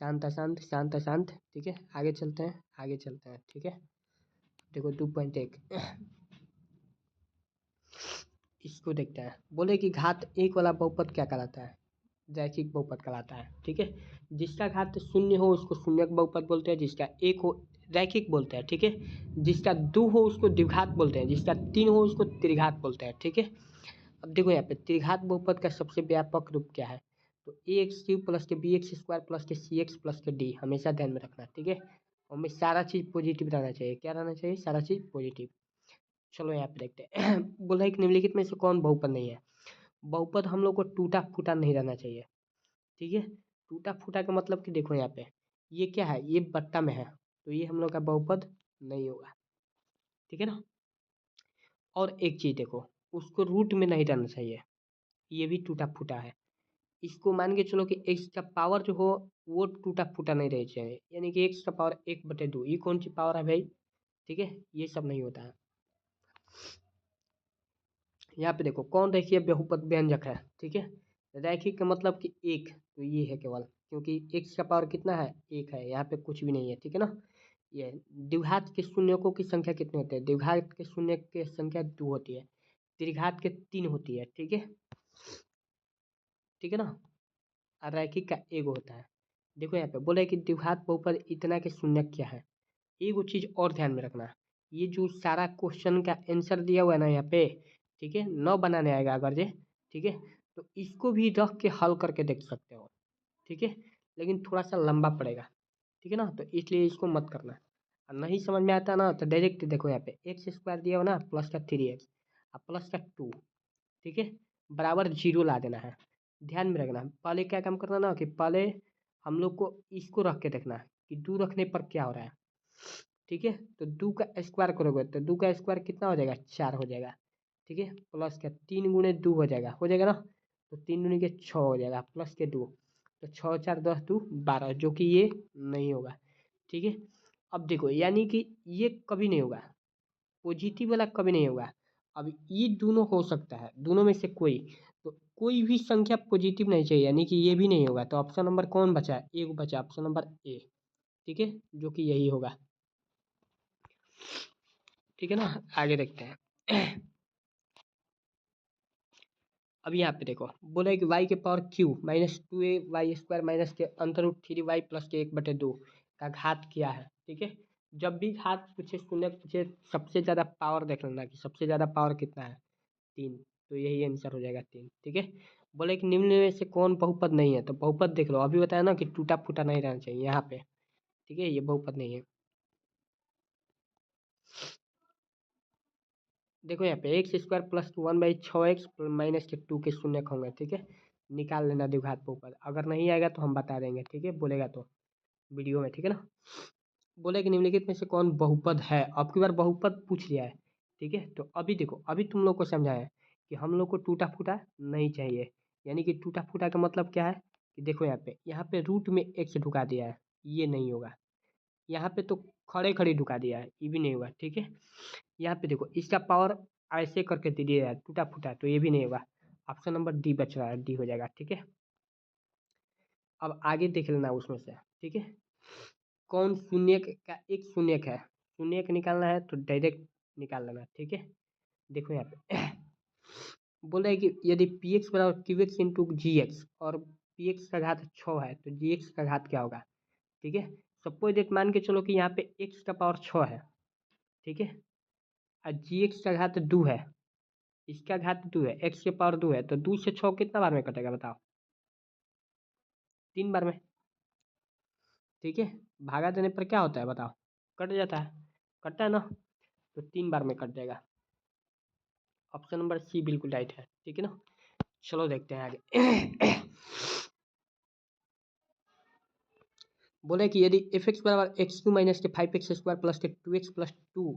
शांत अशांत शांत अशांत, ठीक है। आगे चलते हैं, आगे चलते हैं, ठीक है। देखो 2.1 इसको देखते हैं। बोले कि घात एक वाला बहुपद क्या कहलाता है? रैखिक बहुपद कहलाता है, ठीक है। जिसका घात शून्य हो उसको शून्यक बहुपद बोलते हैं, जिसका एक हो रैखिक बोलते हैं, ठीक है। जिसका दो हो उसको द्विघात बोलते हैं, जिसका तीन हो उसको त्रिघात बोलते हैं, ठीक है। अब देखो यहाँ पे त्रिघात बहुपद का सबसे व्यापक रूप क्या है? तो ए एक्स क्यूब प्लस के बी एक्स स्क्वायर प्लस के सी एक्स प्लस के डी, हमेशा ध्यान में रखना, ठीक है। हमें सारा चीज पॉजिटिव रहना चाहिए। क्या रहना चाहिए? सारा चीज पॉजिटिव। चलो यहाँ पे देखते हैं। बोला एक निम्नलिखित में से कौन बहुपद नहीं है? बहुपद हम लोग को टूटा फूटा नहीं रहना चाहिए, ठीक है। टूटा फूटा का मतलब कि देखो यहाँ पे ये क्या है, ये बट्टा में है, तो ये हम लोग का बहुपद नहीं होगा, ठीक है ना। और एक चीज देखो, उसको रूट में नहीं रहना चाहिए, ये भी टूटा फूटा है। इसको मान के चलो कि एक्स का पावर जो हो वो टूटा फूटा नहीं रहना चाहिए, यानी कि एक्स का पावर 1/2, ये कौन सी पावर है भाई? ठीक है, ये सब नहीं होता है। यहाँ पे देखो कौन रैखिक बहुपद व्यंजक है, ठीक है। रैखिक का मतलब कि एक, तो ये है केवल, क्योंकि एक्स का पावर कितना है? एक है, यहाँ पे कुछ भी नहीं है, ठीक है ना। ये द्विघात के शून्यकों की संख्या कितने होते हैं? द्विघात के शून्य की संख्या 2 होती है, त्रिघात के 3 होती है, ठीक है, ठीक है ना। और रैखिक का एक होता है। देखो यहाँ पे बोले कि द्विघात बहुपद इतना के शून्यक क्या है? एक वो चीज और ध्यान में रखना, ये जो सारा क्वेश्चन का आंसर दिया हुआ है ना यहाँ पे, ठीक है, 9 बनाने आएगा अगर जे, ठीक है, तो इसको भी रख के हल करके देख सकते हो, ठीक है। लेकिन थोड़ा सा लंबा पड़ेगा, ठीक है ना, तो इसलिए इसको मत करना। और नहीं समझ में आता ना तो डायरेक्ट देखो यहाँ पे एक्स स्क्वायर दिया हुआ ना, प्लस का 3x और प्लस का 2, ठीक है, बराबर 0 ला देना है। ध्यान में रखना, पहले क्या काम करना ना कि पहले हम लोग को इसको रख के देखना कि 2 रखने पर क्या हो रहा है, ठीक है। तो 2 का स्क्वायर करोगे तो 2 का स्क्वायर कितना हो जाएगा? 4 हो जाएगा, ठीक है। प्लस का 3 गुणे 2 हो जाएगा ना, तो 3 गुणे के 6 हो जाएगा, प्लस के 2, तो 6 4 10 2 12, जो कि ये नहीं होगा, ठीक है। अब देखो यानी कि ये कभी नहीं होगा, पॉजिटिव वाला कभी नहीं होगा। अब ये दोनों हो सकता है, दोनों में से कोई, तो कोई भी संख्या पॉजिटिव नहीं चाहिए, यानी कि ये भी नहीं होगा। तो ऑप्शन नंबर कौन बचा है? एक बचा, ऑप्शन नंबर ए, ठीक है, जो कि यही होगा, ठीक है ना। आगे देखते हैं। अब यहाँ पे देखो बोला है कि वाई के power q minus 2a y square minus के अंतर रूट 3y प्लस के 1/2 का घात क्या है, ठीक है। जब भी घात पूछे, शून्य पूछे, सबसे ज्यादा पावर देख लेना कि सबसे ज्यादा पावर कितना है? 3, तो यही आंसर हो जाएगा 3, ठीक है। बोले कि निम्न में से कौन बहुपद नहीं है? तो बहुपद देख लो, अभी बताया ना कि टूटा फूटा नहीं रहना चाहिए यहाँ पे, ठीक है, ये बहुपद नहीं है। देखो यहाँ पे x square plus 1/6x minus के 2 के शून्य होंगे, ठीक है। निकाल लेना द्विघात बहुपद, अगर नहीं आएगा तो हम बता देंगे, ठीक है, बोलेगा तो वीडियो में, ठीक है ना। बोले कि निम्नलिखित में से कौन बहुपद है? अब की बार बहुपद पूछ लिया है, ठीक है। तो अभी देखो, अभी तुम लोग को समझाया कि हम लोग को टूटा फूटा नहीं चाहिए, यानी कि टूटा फूटा का मतलब क्या है कि देखो यहाँ पे रूट में एक्स ढुका दिया है, ये नहीं होगा। यहाँ पे तो खड़े खड़े ढुका दिया है, ये भी नहीं होगा, ठीक है। यहाँ पे देखो इसका पावर ऐसे करके दे दिया है टूटा फूटा, तो ये भी नहीं होगा। ऑप्शन नंबर डी बच रहा है, डी हो जाएगा, ठीक है। अब आगे देख लेना उसमें से, ठीक है, कौन शून्यक का एक शून्यक है? शून्यक निकालना है तो डायरेक्ट निकाल लेना, ठीक है। देखो यहाँ पे बोल रहा है कि यदि पी एक्स बराबर क्यू एक्स इंटू जी एक्स और पी एक्स का घात 6 है तो जी एक्स का घात क्या होगा, ठीक है। सपोज डेट मान के चलो कि यहाँ पे एक्स का पावर 6 है, ठीक है, और जी एक्स का घात 2 है, इसका घात 2 है, एक्स के पावर 2 है, तो 2 से 6 कितना बार में कटेगा बताओ? 3 बार में, ठीक है। भागा देने पर क्या होता है बताओ? कट जाता है, कटता है ना, तो 3 बार में कट जाएगा। ऑप्शन नंबर सी बिल्कुल राइट है, ठीक है ना। चलो देखते हैं आगे। बोले कि यदि एफ एक्स बराबर एक्स क्यू माइनस के 5x स्क्वायर प्लस के 2x प्लस 2,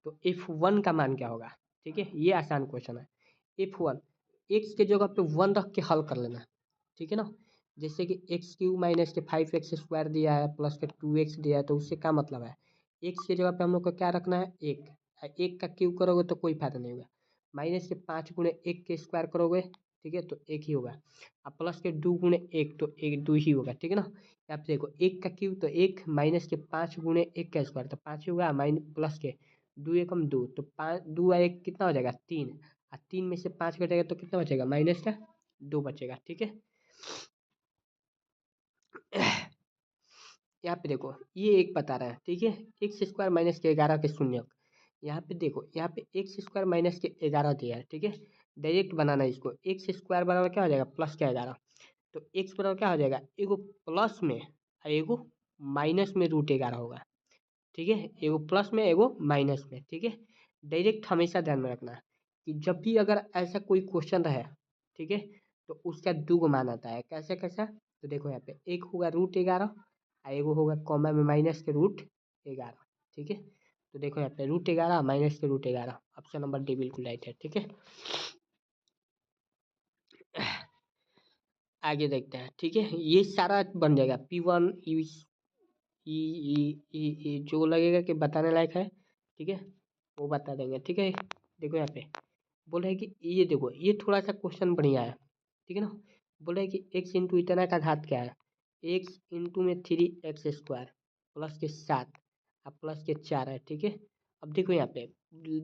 तो एफ वन का मान क्या होगा, ठीक है। ये आसान क्वेश्चन है। एफ वन, एक्स के जगह पे 1 रख के हल कर लेना, ठीक है ना। जैसे कि एक्स क्यू माइनस के 5x स्क्वायर दिया है प्लस के 2x दिया है, तो उससे क्या मतलब है? एक्स की जगह पे हम लोग को क्या रखना है? एक, एक का क्यूब करोगे तो कोई फायदा नहीं होगा। माइनस के 5 गुणे 1 के स्क्वायर करोगे, ठीक है, तो एक ही होगा। अब प्लस के 2 गुणे 1 तो 1 2 ही होगा, ठीक है ना। यहाँ पे देखो 1 का क्यूब तो 1 माइनस के 5 गुणे 1 का स्क्वायर तो 5 ही होगा, माइनस प्लस के 2 एकम 2 तो 5 2 और 1 कितना हो जाएगा 3, और 3 में से 5 घटेगा तो कितना बचेगा माइनस का 2 बचेगा, ठीक है। यहाँ पे देखो ये एक बता रहा है, ठीक है, एक्स स्क्वायर माइनस के 11 के शून्यक। यहाँ पे देखो यहाँ पे एक्स स्क्वायर माइनस के 11 दिया है, ठीक है। डायरेक्ट बनाना है इसको, एक्स स्क्वायर बराबर क्या हो जाएगा प्लस के 11, तो एक्स बराबर क्या हो जाएगा एगो प्लस में और एगो माइनस में √11 होगा, ठीक है। एगो प्लस में एगो माइनस में, ठीक है। डायरेक्ट हमेशा ध्यान में रखना कि जब भी अगर ऐसा कोई क्वेश्चन रहे, ठीक है, तो उसका दो गो मान आता है। कैसे कैसा, तो देखो यहाँ पे एक होगा √11 और एगो होगा कॉमा में माइनस के √11, ठीक है। तो देखो यहाँ पे √11 माइनस के √11, ऑप्शन नंबर डी बिल्कुल राइट है, ठीक है। आगे देखते हैं, ठीक है। ये सारा बन जाएगा P1 ई जो लगेगा कि बताने लायक है, ठीक है, वो बता देंगे, ठीक है। देखो यहाँ पे बोला है कि ये देखो ये थोड़ा सा क्वेश्चन बढ़िया है, ठीक है ना। बोला है कि एक्स इंटू इतना का घात क्या है, एक्स इंटू में 3x² प्लस के 7 और प्लस के 4 है, ठीक है। अब देखो यहाँ पे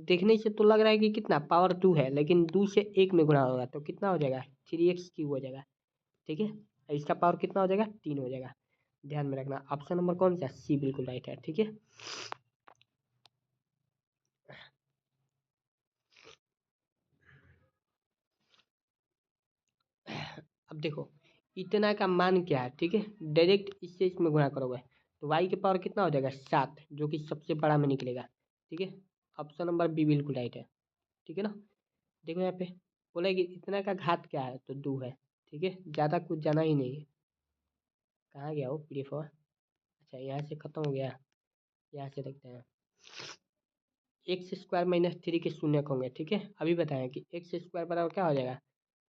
देखने से तो लग रहा है कि कितना पावर 2 है, लेकिन 2 से 1 में गुणा होगा तो कितना हो जाएगा 3x³ हो जाएगा, ठीक है। इसका पावर कितना हो जाएगा 3 हो जाएगा। ध्यान में रखना ऑप्शन नंबर कौन सा सी बिल्कुल राइट है, ठीक है। अब देखो इतना का मान क्या है, ठीक है, डायरेक्ट इससे इसमें गुणा करोगे तो y के पावर कितना हो जाएगा 7, जो कि सबसे बड़ा में निकलेगा, ठीक है। ऑप्शन नंबर बी बिल्कुल राइट है, ठीक है ना। देखो यहाँ पे बोला है कि इतना का घात क्या है तो 2 है, ठीक है, ज़्यादा कुछ जाना ही नहीं है। कहाँ गया वो PDF? अच्छा यहाँ से खत्म हो गया, यहाँ से देखते हैं। x² माइनस 3 के शून्य होंगे, ठीक है। अभी बताएं कि x² बराबर क्या हो जाएगा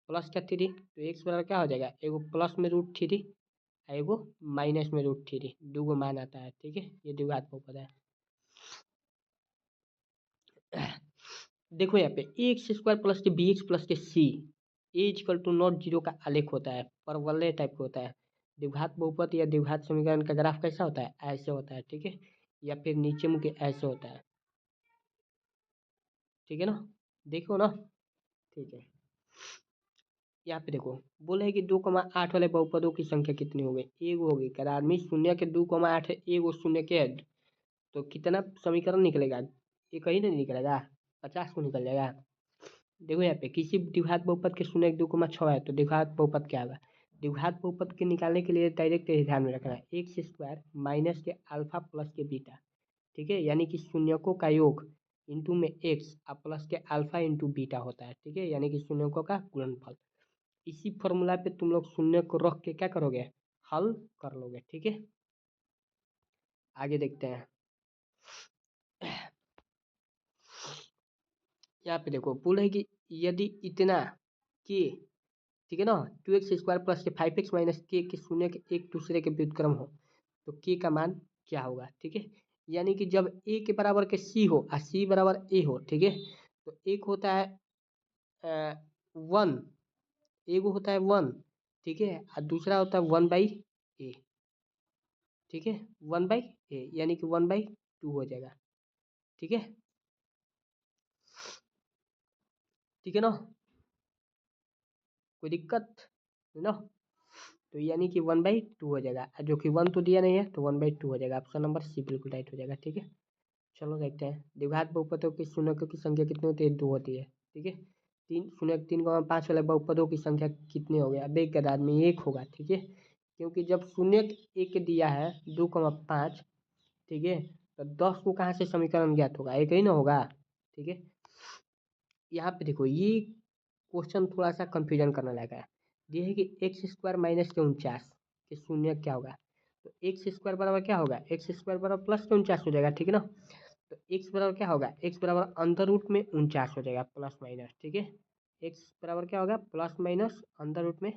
प्लस का 3, तो x बराबर क्या हो जाएगा एगो प्लस में √3 एगो माइनस में √3, दो गो मान आता है, ठीक है। ये द्विघात बहुपद है। देखो यहाँ पे ax² प्लस के bx प्लस के c a = ≠0 का आलेख होता है, परवलय टाइप का होता है। द्विघात बहुपद या द्विघात समीकरण का ग्राफ कैसा होता है ऐसे होता है, ठीक है, या फिर नीचे मुके ऐसे होता है, ठीक है ना। देखो ना, ठीक है। यहाँ पे देखो बोले है कि 2,8 वाले बहुपदों की संख्या कितनी हो गई एक होगी करार में शून्य के 2,8 है एगो शून्य के है, तो कितना समीकरण निकलेगा एक ही नहीं निकलेगा 50 को निकल जाएगा। देखो यहाँ पे किसी द्विघात बहुपद के शून्य 2,6 है तो द्विघात बहुपद क्या होगा, द्विघात बहुपद के निकालने के लिए डायरेक्ट ध्यान में रखना है x² माइनस के अल्फा प्लस के बीटा, ठीक है, यानी कि शून्यकों का योग इंटू में x और प्लस के अल्फा इंटू बीटा होता है, ठीक है, यानी कि शून्यकों का गुणनफल। इसी फॉर्मूला पे तुम लोग शून्य को रख के क्या करोगे हल कर लोगे, ठीक है। आगे देखते हैं। यहाँ पे देखो बोला है कि यदि इतना के, ठीक है ना, 2x² प्लस के 5x माइनस के शून्य के एक दूसरे के व्युत्क्रम हो तो के का मान क्या होगा, ठीक है। यानी कि जब ए के बराबर के सी हो और सी बराबर ए हो, ठीक है, तो एक होता है 1, एगो होता है 1, ठीक है, और दूसरा होता है 1/a, ठीक है, 1/a यानी कि 1/2 हो जाएगा, ठीक है, ठीक है ना। कोई दिक्कत है ना, तो यानी कि 1/2 हो जाएगा, जो कि 1 तो दिया नहीं है तो 1/2 हो जाएगा। ऑप्शन नंबर सी बिल्कुल राइट हो जाएगा, ठीक है। चलो देखते हैं द्विघात बहुपदों की शून्यकों की संख्या कितनी होती है 2 होती है, ठीक है। 3 वाले बहुपदों की संख्या कितनी हो गया अब एक गदार में 1 होगा, ठीक है, क्योंकि जब शून्य एक दिया है 2,5, ठीक है, तो 10 को कहाँ से समीकरण ज्ञात होगा एक ही ना होगा, ठीक है। यहाँ पे देखो ये क्वेश्चन थोड़ा सा कंफ्यूजन करने लगा है। ये है कि x² माइनस के 49 के शून्य क्या होगा, तो x² बराबर क्या होगा x² बराबर प्लस के 49 हो जाएगा, ठीक है ना। तो x बराबर क्या होगा x बराबर अंदर रूट में 49 हो जाएगा प्लस माइनस, ठीक है। x बराबर क्या होगा प्लस माइनस अंदर रूट में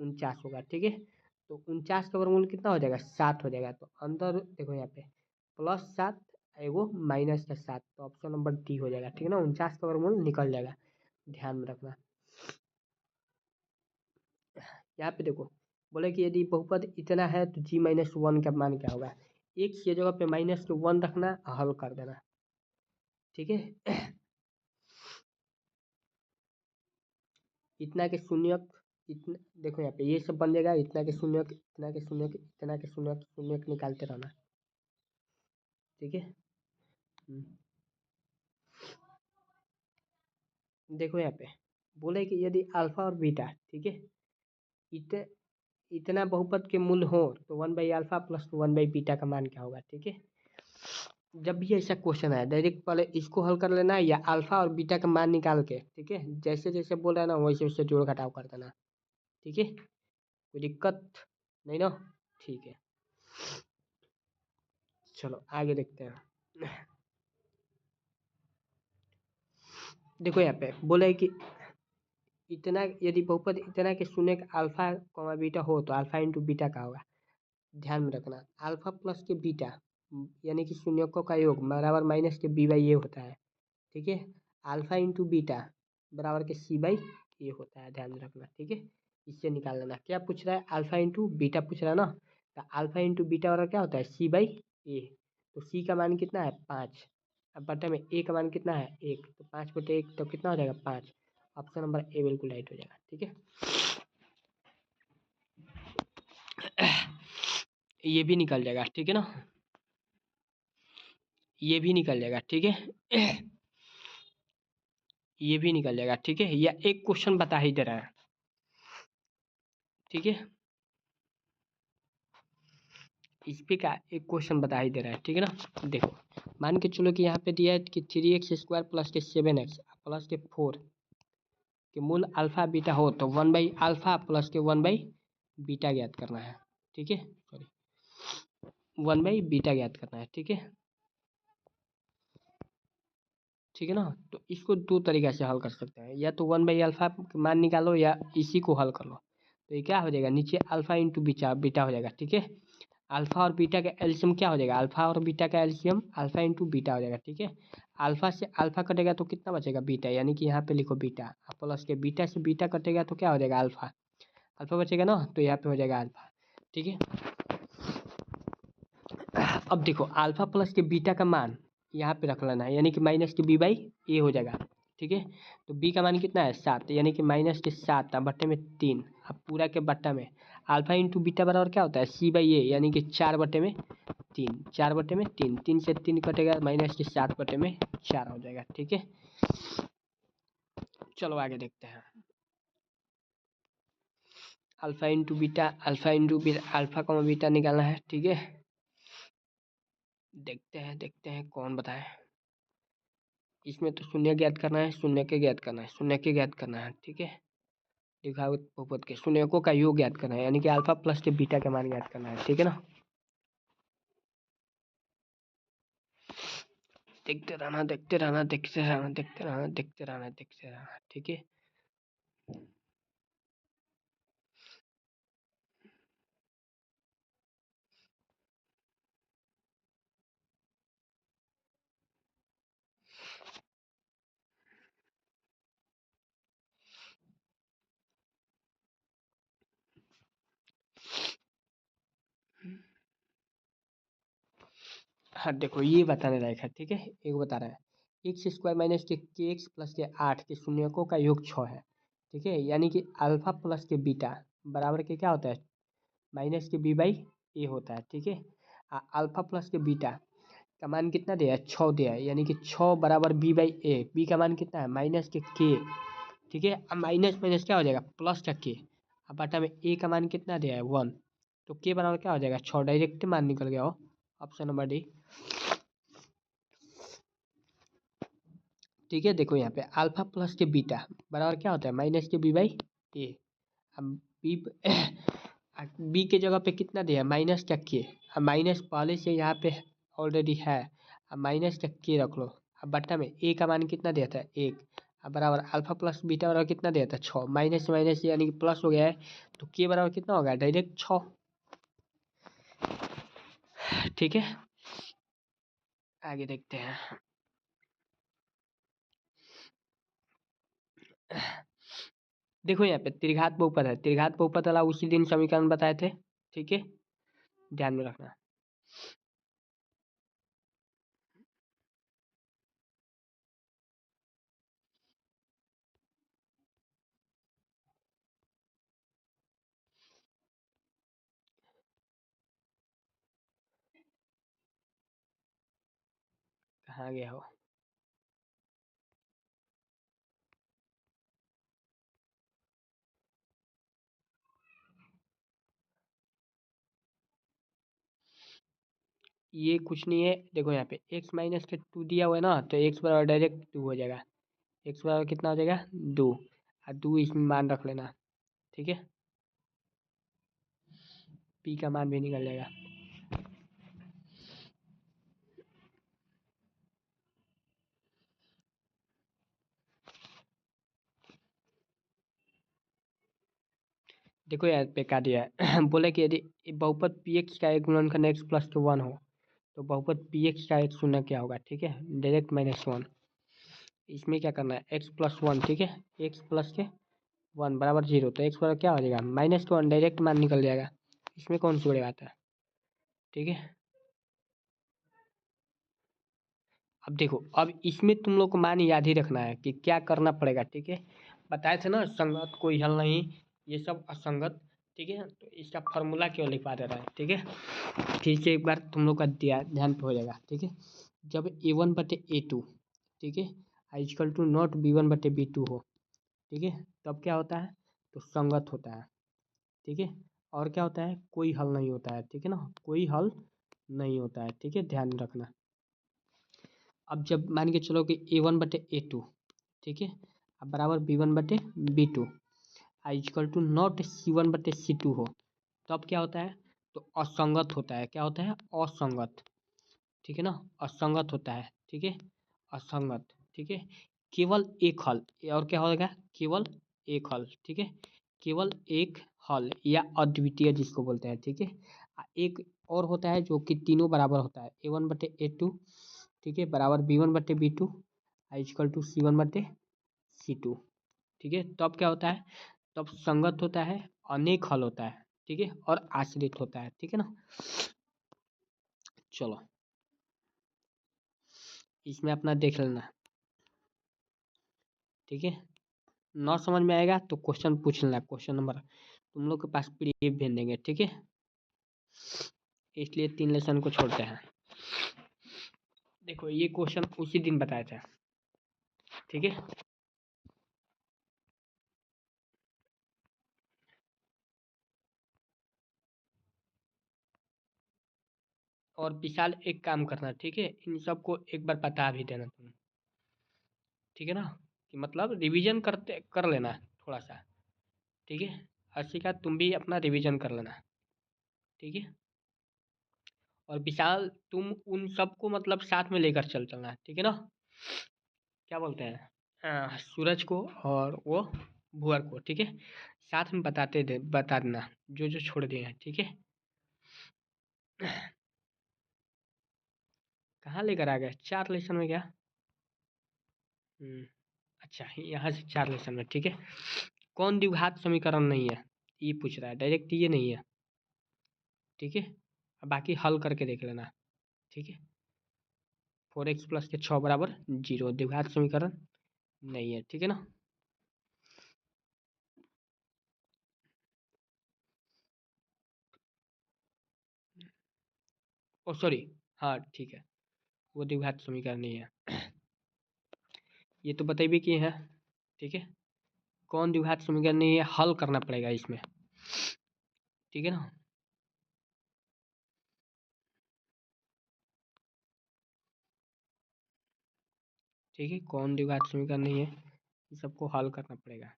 49 होगा, ठीक है। तो 49 का वर्गमूल कितना हो जाएगा 7 हो जाएगा, तो अंदर देखो यहाँ पे +7 एगो -7, तो ऑप्शन नंबर डी हो जाएगा, ठीक है ना। 49 का वर्गमूल निकल जाएगा, ध्यान में रखना। यहाँ पे देखो बोले कि यदि बहुपद इतना है तो g-1 का मान क्या होगा। x की जगह पे -1 रखना, हल कर देना। ठीक है। इतना के शून्यक, इतना देखो यहाँ पे ये सब बन जाएगा। इतना के शून्यक, इतना के शून्यक, इतना के शून्यक, शून्यक निकालते रहना। ठीक है। देखो यहाँ पे बोले कि यदि अल्फा और बीटा, ठीक है, इत इतना बहुपद के मूल हो तो 1/α प्लस 1/बीटा का मान क्या होगा। ठीक है। जब भी ऐसा क्वेश्चन आए डायरेक्ट पहले इसको हल कर लेना है या अल्फा और बीटा का मान निकाल के, ठीक है, जैसे जैसे बोल रहा है ना वैसे वैसे जोड़ घटाव कर देना। ठीक है, कोई दिक्कत नहीं ना। ठीक है, चलो आगे देखते हैं। देखो यहाँ पे बोला है कि इतना यदि बहुपद इतना के शून्य का अल्फा कॉमा बीटा हो तो अल्फा इंटू बीटा का होगा। ध्यान में रखना अल्फा प्लस के बीटा यानी कि शून्यकों का योग बराबर माइनस के बी बाई ए होता है। ठीक है। अल्फा इंटू बीटा बराबर के सी बाई ए होता है, ध्यान में रखना। ठीक है, इससे निकाल लेना। क्या पूछ रहा है, अल्फा इंटू बीटा पूछ रहा है ना। तो अल्फा इंटू बीटा बराबर क्या होता है, सी बाई ए। तो सी का मान कितना है 5, अब बटे में ए का मान कितना है 1, तो 5/1 तो कितना हो जाएगा 5। ऑप्शन नंबर ए बिल्कुल राइट हो जाएगा। ठीक है। ये भी निकल जाएगा। ठीक है ना, ये भी निकल जाएगा। ठीक है। ये भी निकल जाएगा। ठीक है, या एक क्वेश्चन बता ही दे रहा है। ठीक है, इस पे का एक क्वेश्चन बता ही दे रहा है। ठीक है ना, देखो मान के चलो कि यहाँ पे दिया है कि 3x² प्लस के 7x प्लस के 4 के मूल अल्फा बीटा हो तो 1/α प्लस के 1/बीटा ज्ञात करना है। ठीक है, सॉरी 1/बीटा ज्ञात करना है। ठीक है, ठीक है ना। तो इसको दो तरीके से हल कर सकते हैं, या तो 1/α मान निकालो या इसी को हल कर लो। तो ये क्या हो जाएगा, नीचे अल्फा इंटू बीटा बीटा हो जाएगा। ठीक है, अल्फा और बीटा का एलसीएम क्या हो जाएगा, अल्फा और बीटा का एलसीएम अल्फा इंटू बीटा हो जाएगा। ठीक है, अल्फा से अल्फा कटेगा तो कितना बचेगा बीटा, यानी कि यहाँ पे लिखो बीटा प्लस के बीटा से बीटा कटेगा तो क्या हो जाएगा अल्फा, अल्फा बचेगा ना, तो यहाँ पे हो जाएगा अल्फा। ठीक है, अब देखो अल्फा प्लस के बीटा का मान यहाँ पे रख लेना है, यानी कि माइनस के बी बाई ए हो जाएगा। ठीक है, तो बी का मान कितना है 7, यानी कि माइनस के 7 बट्टे में 3, अब पूरा के बट्टा में अल्फा इंटू बीटा बराबर क्या होता है सी बाई ए, यानी कि 4/3, 4/3, 3 से 3 कटेगा माइनस के 7/4 हो जाएगा। ठीक है, चलो आगे देखते हैं। Alpha into beta, alpha comma beta निकालना है। ठीक है, देखते हैं कौन बताए। इसमें तो शून्य ज्ञात करना है, शून्य के ज्ञात करना है, शून्य के ज्ञात करना है। ठीक है, दिखाओ बहुपद के शून्यकों का योग ज्ञात करना है, यानी कि अल्फा प्लस के बीटा का मान ज्ञात करना है। ठीक है ना, देखते रहना देखते रहना देखते रहना देखते रहना देखते रहना देखते रहना। ठीक है, हाँ देखो ये बताने लायक है। ठीक है, एक बता रहा है x² माइनस के एक्स प्लस के 8 के शून्यकों का योग 6 है। ठीक है, यानी कि अल्फा प्लस के बीटा बराबर के क्या होता है माइनस के बी बाई ए होता है। ठीक है, अल्फा प्लस के बीटा का मान कितना दिया है 6 दिया है, यानी कि 6 बराबर बी बाई ए, बी का मान कितना है माइनस के। ठीक है, अब माइनस माइनस क्या हो जाएगा प्लस का के, अब बटा में ए का मान कितना दिया है 1, तो के बराबर क्या हो जाएगा 6, डायरेक्ट मान निकल गया हो, ऑप्शन नंबर डी। ठीक है, देखो यहाँ पे अल्फा प्लस के बीटा बराबर क्या होता है माइनस के बी बाई ए। अब बी बी के जगह पे कितना दिया है माइनस का के, अब माइनस पहले से यहाँ पे ऑलरेडी है, अब माइनस का के रख लो। अब बट्टा में ए का मान कितना दिया था 1, अब बराबर अल्फा प्लस बीटा बराबर कितना दिया था 6, माइनस से माइनस यानी कि प्लस हो गया है, तो के बराबर कितना होगा डायरेक्ट 6। ठीक है, आगे देखते हैं। देखो यहाँ पे त्रिघात बहुपद है, त्रिघात बहुपद वाला उसी दिन समीकरण बताए थे, ठीक है, ध्यान में रखना। कहाँ गया हो? ये कुछ नहीं है, देखो यहाँ पे x माइनस के 2 दिया हुआ है ना, तो x बराबर डायरेक्ट 2 हो जाएगा। x बराबर कितना हो जाएगा? 2। और 2 इसमें मान रख लेना, ठीक है, p का मान भी निकल जाएगा। देखो यहाँ पे क्या दिया है बोले कि यदि बहुपद पी एक्स का एक गुणनखंड एक्स प्लस के 1 हो, तो बहुपद पी एक्स का एक शून्य क्या होगा, ठीक है, डायरेक्ट -1। इसमें क्या करना है, एक्स प्लस 1, ठीक है, एक्स प्लस के 1 बराबर 0, तो एक्स बराबर क्या हो जाएगा, -1, डायरेक्ट मान निकल जाएगा। इसमें कौन सी बड़ी बात है, ठीक है। अब देखो, अब इसमें तुम लोग को मान याद ही रखना है कि क्या करना पड़ेगा, ठीक है। बताए थे ना, संगत कोई हल नहीं, ये सब असंगत, ठीक है, तो इसका फॉर्मूला क्यों लिखवा दे रहा है, ठीक है। फिर से एक बार तुम लोग का ध्यान पे हो जाएगा, ठीक है। जब A1/A2, ठीक है, इक्वल टू नॉट B1/B2 हो, ठीक है, तब क्या होता है, तो संगत होता है, ठीक है। और क्या होता है, कोई हल नहीं होता है, ठीक है ना, कोई हल नहीं होता है, ठीक है, ध्यान रखना। अब जब मान के चलो कि A1/A2, ठीक है, अब बराबर B1/B2 equal to not C1/C2 हो, तब क्या होता है, तो असंगत होता है। क्या होता है, असंगत, ठीक है ना, असंगत होता है, ठीक है, असंगत, ठीक है। केवल एक हल, और क्या होगा, केवल एक हल, ठीक है, केवल एक हल या अद्वितीय जिसको बोलते हैं, ठीक है। एक और होता है जो कि तीनों बराबर होता है, A1/A2, ठीक है, बराबर B1/B2 इक्वल टू C1/C2, ठीक है। तब क्या होता है, तब संगत होता है, अनेक हल होता है, ठीक है, और आश्रित होता है, ठीक है ना। चलो, इसमें अपना देख लेना, ठीक है। ना समझ में आएगा तो क्वेश्चन पूछ लेना, क्वेश्चन नंबर तुम लोग के पास पीडीएफ भेज देंगे, ठीक है। इसलिए 3 लेसन को छोड़ते हैं। देखो ये क्वेश्चन उसी दिन बताया था, ठीक है। और विशाल एक काम करना, ठीक है, इन सबको एक बार बता भी देना तुम, ठीक है ना, कि मतलब रिवीजन करते कर लेना थोड़ा सा, ठीक है। हर्षिका तुम भी अपना रिवीजन कर लेना, ठीक है। और विशाल तुम उन सबको मतलब साथ में लेकर चलना, ठीक है ना। क्या बोलते हैं, सूरज को और वो भुअर को, ठीक है, साथ में बता देना जो जो छोड़ दिए हैं, ठीक है। कहाँ लेकर आ गए, 4 लेसन में क्या? अच्छा, यहाँ से 4 लेसन में, ठीक है। कौन द्विघात समीकरण नहीं है, ये पूछ रहा है, डायरेक्ट ये नहीं है, ठीक है। अब बाकी हल करके देख लेना, ठीक है। 4x प्लस के 6 बराबर 0 द्विघात समीकरण नहीं है, ठीक है ना। ओ सॉरी, हाँ ठीक है, वो द्विघात समीकरण नहीं है। ये तो बताइए कि है, ठीक है। कौन द्विघात समीकरण नहीं है, हल करना पड़ेगा इसमें, ठीक है ना। ठीक है, कौन द्विघात समीकरण नहीं है, ये सबको हल करना पड़ेगा।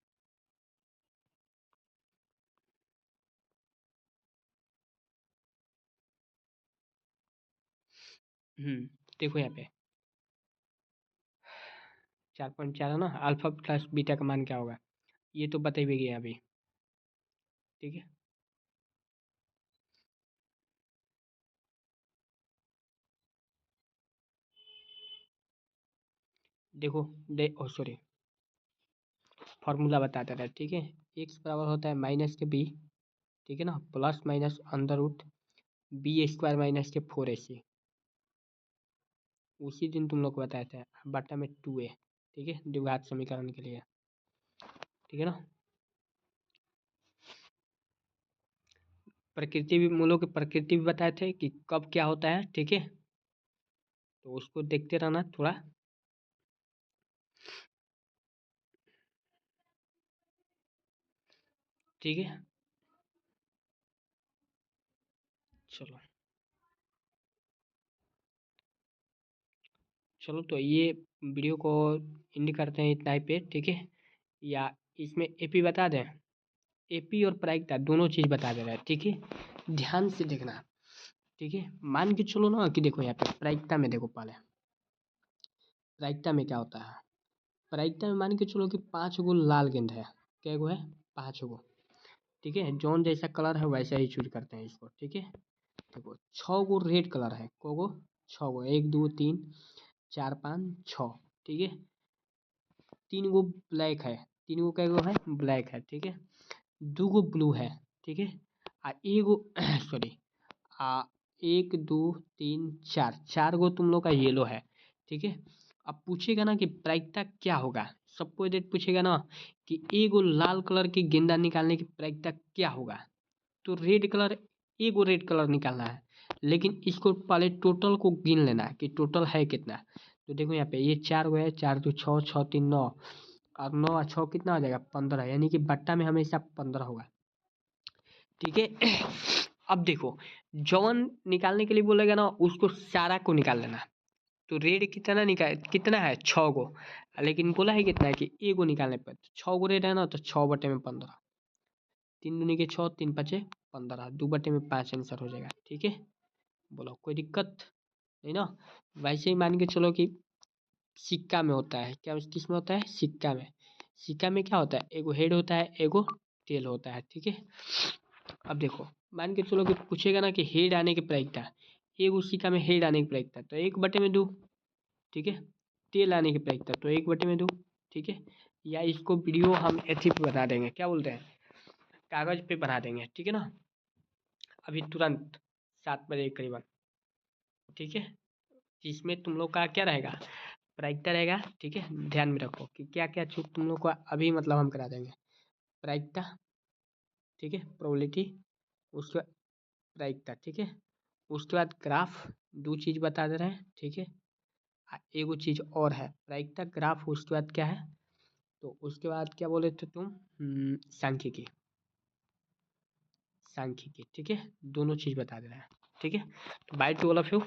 देखो यहाँ पे 4.4 है ना, अल्फा प्लस बीटा का मान क्या होगा, ये तो बता भी गया अभी, ठीक है। देखो, ओ सॉरी, फॉर्मूला बता दे रहा है, ठीक है। एक्स बराबर होता है माइनस के बी, ठीक है ना, plus minus under root b square minus के 4ac। उसी दिन तुम लोग को बताया था बटा में 2a, ठीक है, द्विघात समीकरण के लिए, ठीक है ना। प्रकृति भी, मूलों की प्रकृति भी बताए थे कि कब क्या होता है, ठीक है। तो उसको देखते रहना थोड़ा। ठीक है, चलो चलो तो ये वीडियो को एंड करते हैं इतना ही पे, ठीक है। या इसमें एपी बता दें, एपी और प्रायिकता दोनों चीज बता दे रहा है, ठीक है। ध्यान से देखना, ठीक है। मान के चलो ना कि देखो यहाँ पे प्रायिकता में देखो, पहले प्रायिकता में क्या होता है। प्रायिकता में मान के चलो कि 5 गो लाल गेंद है। क्या गो है? 5 गो, ठीक है। जौन जैसा कलर है वैसा ही चूज करते हैं इसको, ठीक है। देखो 6 गो रेड कलर है, को गो? 6 गो, 1 2 3 4 5 6, ठीक है। 3 गो ब्लैक है, 3 गो क्या गो है? ब्लैक है, ठीक है। 2 गो ब्लू है, ठीक है। आ एगो सॉरी, आ 1 2 3 4, 4 गो तुम लोग का येलो है, ठीक है। अब पूछेगा ना कि प्रायिकता क्या होगा, सबको डेट पूछेगा ना कि एगो लाल कलर की गेंदा निकालने की प्रायिकता क्या होगा। तो रेड कलर, एगो रेड कलर निकालना है, लेकिन इसको पहले टोटल को गिन लेना है कि टोटल है कितना। तो देखो यहाँ पे ये 4 गो है, 4 2 6, 6 3 9, और 9 और 6 कितना हो जाएगा? 15, यानी कि बट्टा में हमेशा 15 होगा, ठीक है। अब देखो, जौन निकालने के लिए बोलेगा ना उसको सारा को निकाल लेना। तो रेड कितना निकाल, कितना है? 6 गो, लेकिन बोला है कितना है कि एगो निकालने पर। 6 गो रेड है ना, तो 6 बटे में 15, 3 दूनी के 6, 3 5 15, 2 बटे में 5 आंसर हो जाएगा, ठीक है। बोलो कोई दिक्कत नहीं ना। वैसे ही मान के चलो कि सिक्का में होता है, क्या किस में होता है? सिक्का में। सिक्का में क्या होता है? एगो हेड होता है, एगो टेल होता है, ठीक है। अब देखो, मान के चलो कि पूछेगा ना कि हेड आने की प्रायिकता, एगो सिक्का में हेड आने की प्रायिकता तो 1/2, ठीक है। टेल आने की प्रायिकता तो 1/2, ठीक है। या इसको वीडियो हम एथी पे बना देंगे, क्या बोलते हैं, कागज पे बना देंगे, ठीक है ना, अभी तुरंत 7 बजे के करीबन, ठीक है। जिसमें तुम लोग का क्या रहेगा? प्रायिकता रहेगा, ठीक है। ध्यान में रखो कि क्या क्या चीज तुम लोग को अभी मतलब हम करा देंगे। प्रायिकता, ठीक है, प्रोबेबिलिटी, उसके बाद प्रायिकता, ठीक है। उसके बाद ग्राफ, दो चीज बता दे रहे हैं, ठीक है। एगो चीज और है, प्रायिकता, ग्राफ, उसके बाद क्या है? तो उसके बाद क्या बोले थे तुम? सांख्यिकी, सांख्यिकी, ठीक है। दोनों चीज बता दे रहे हैं, ठीक है। तो by two all of you.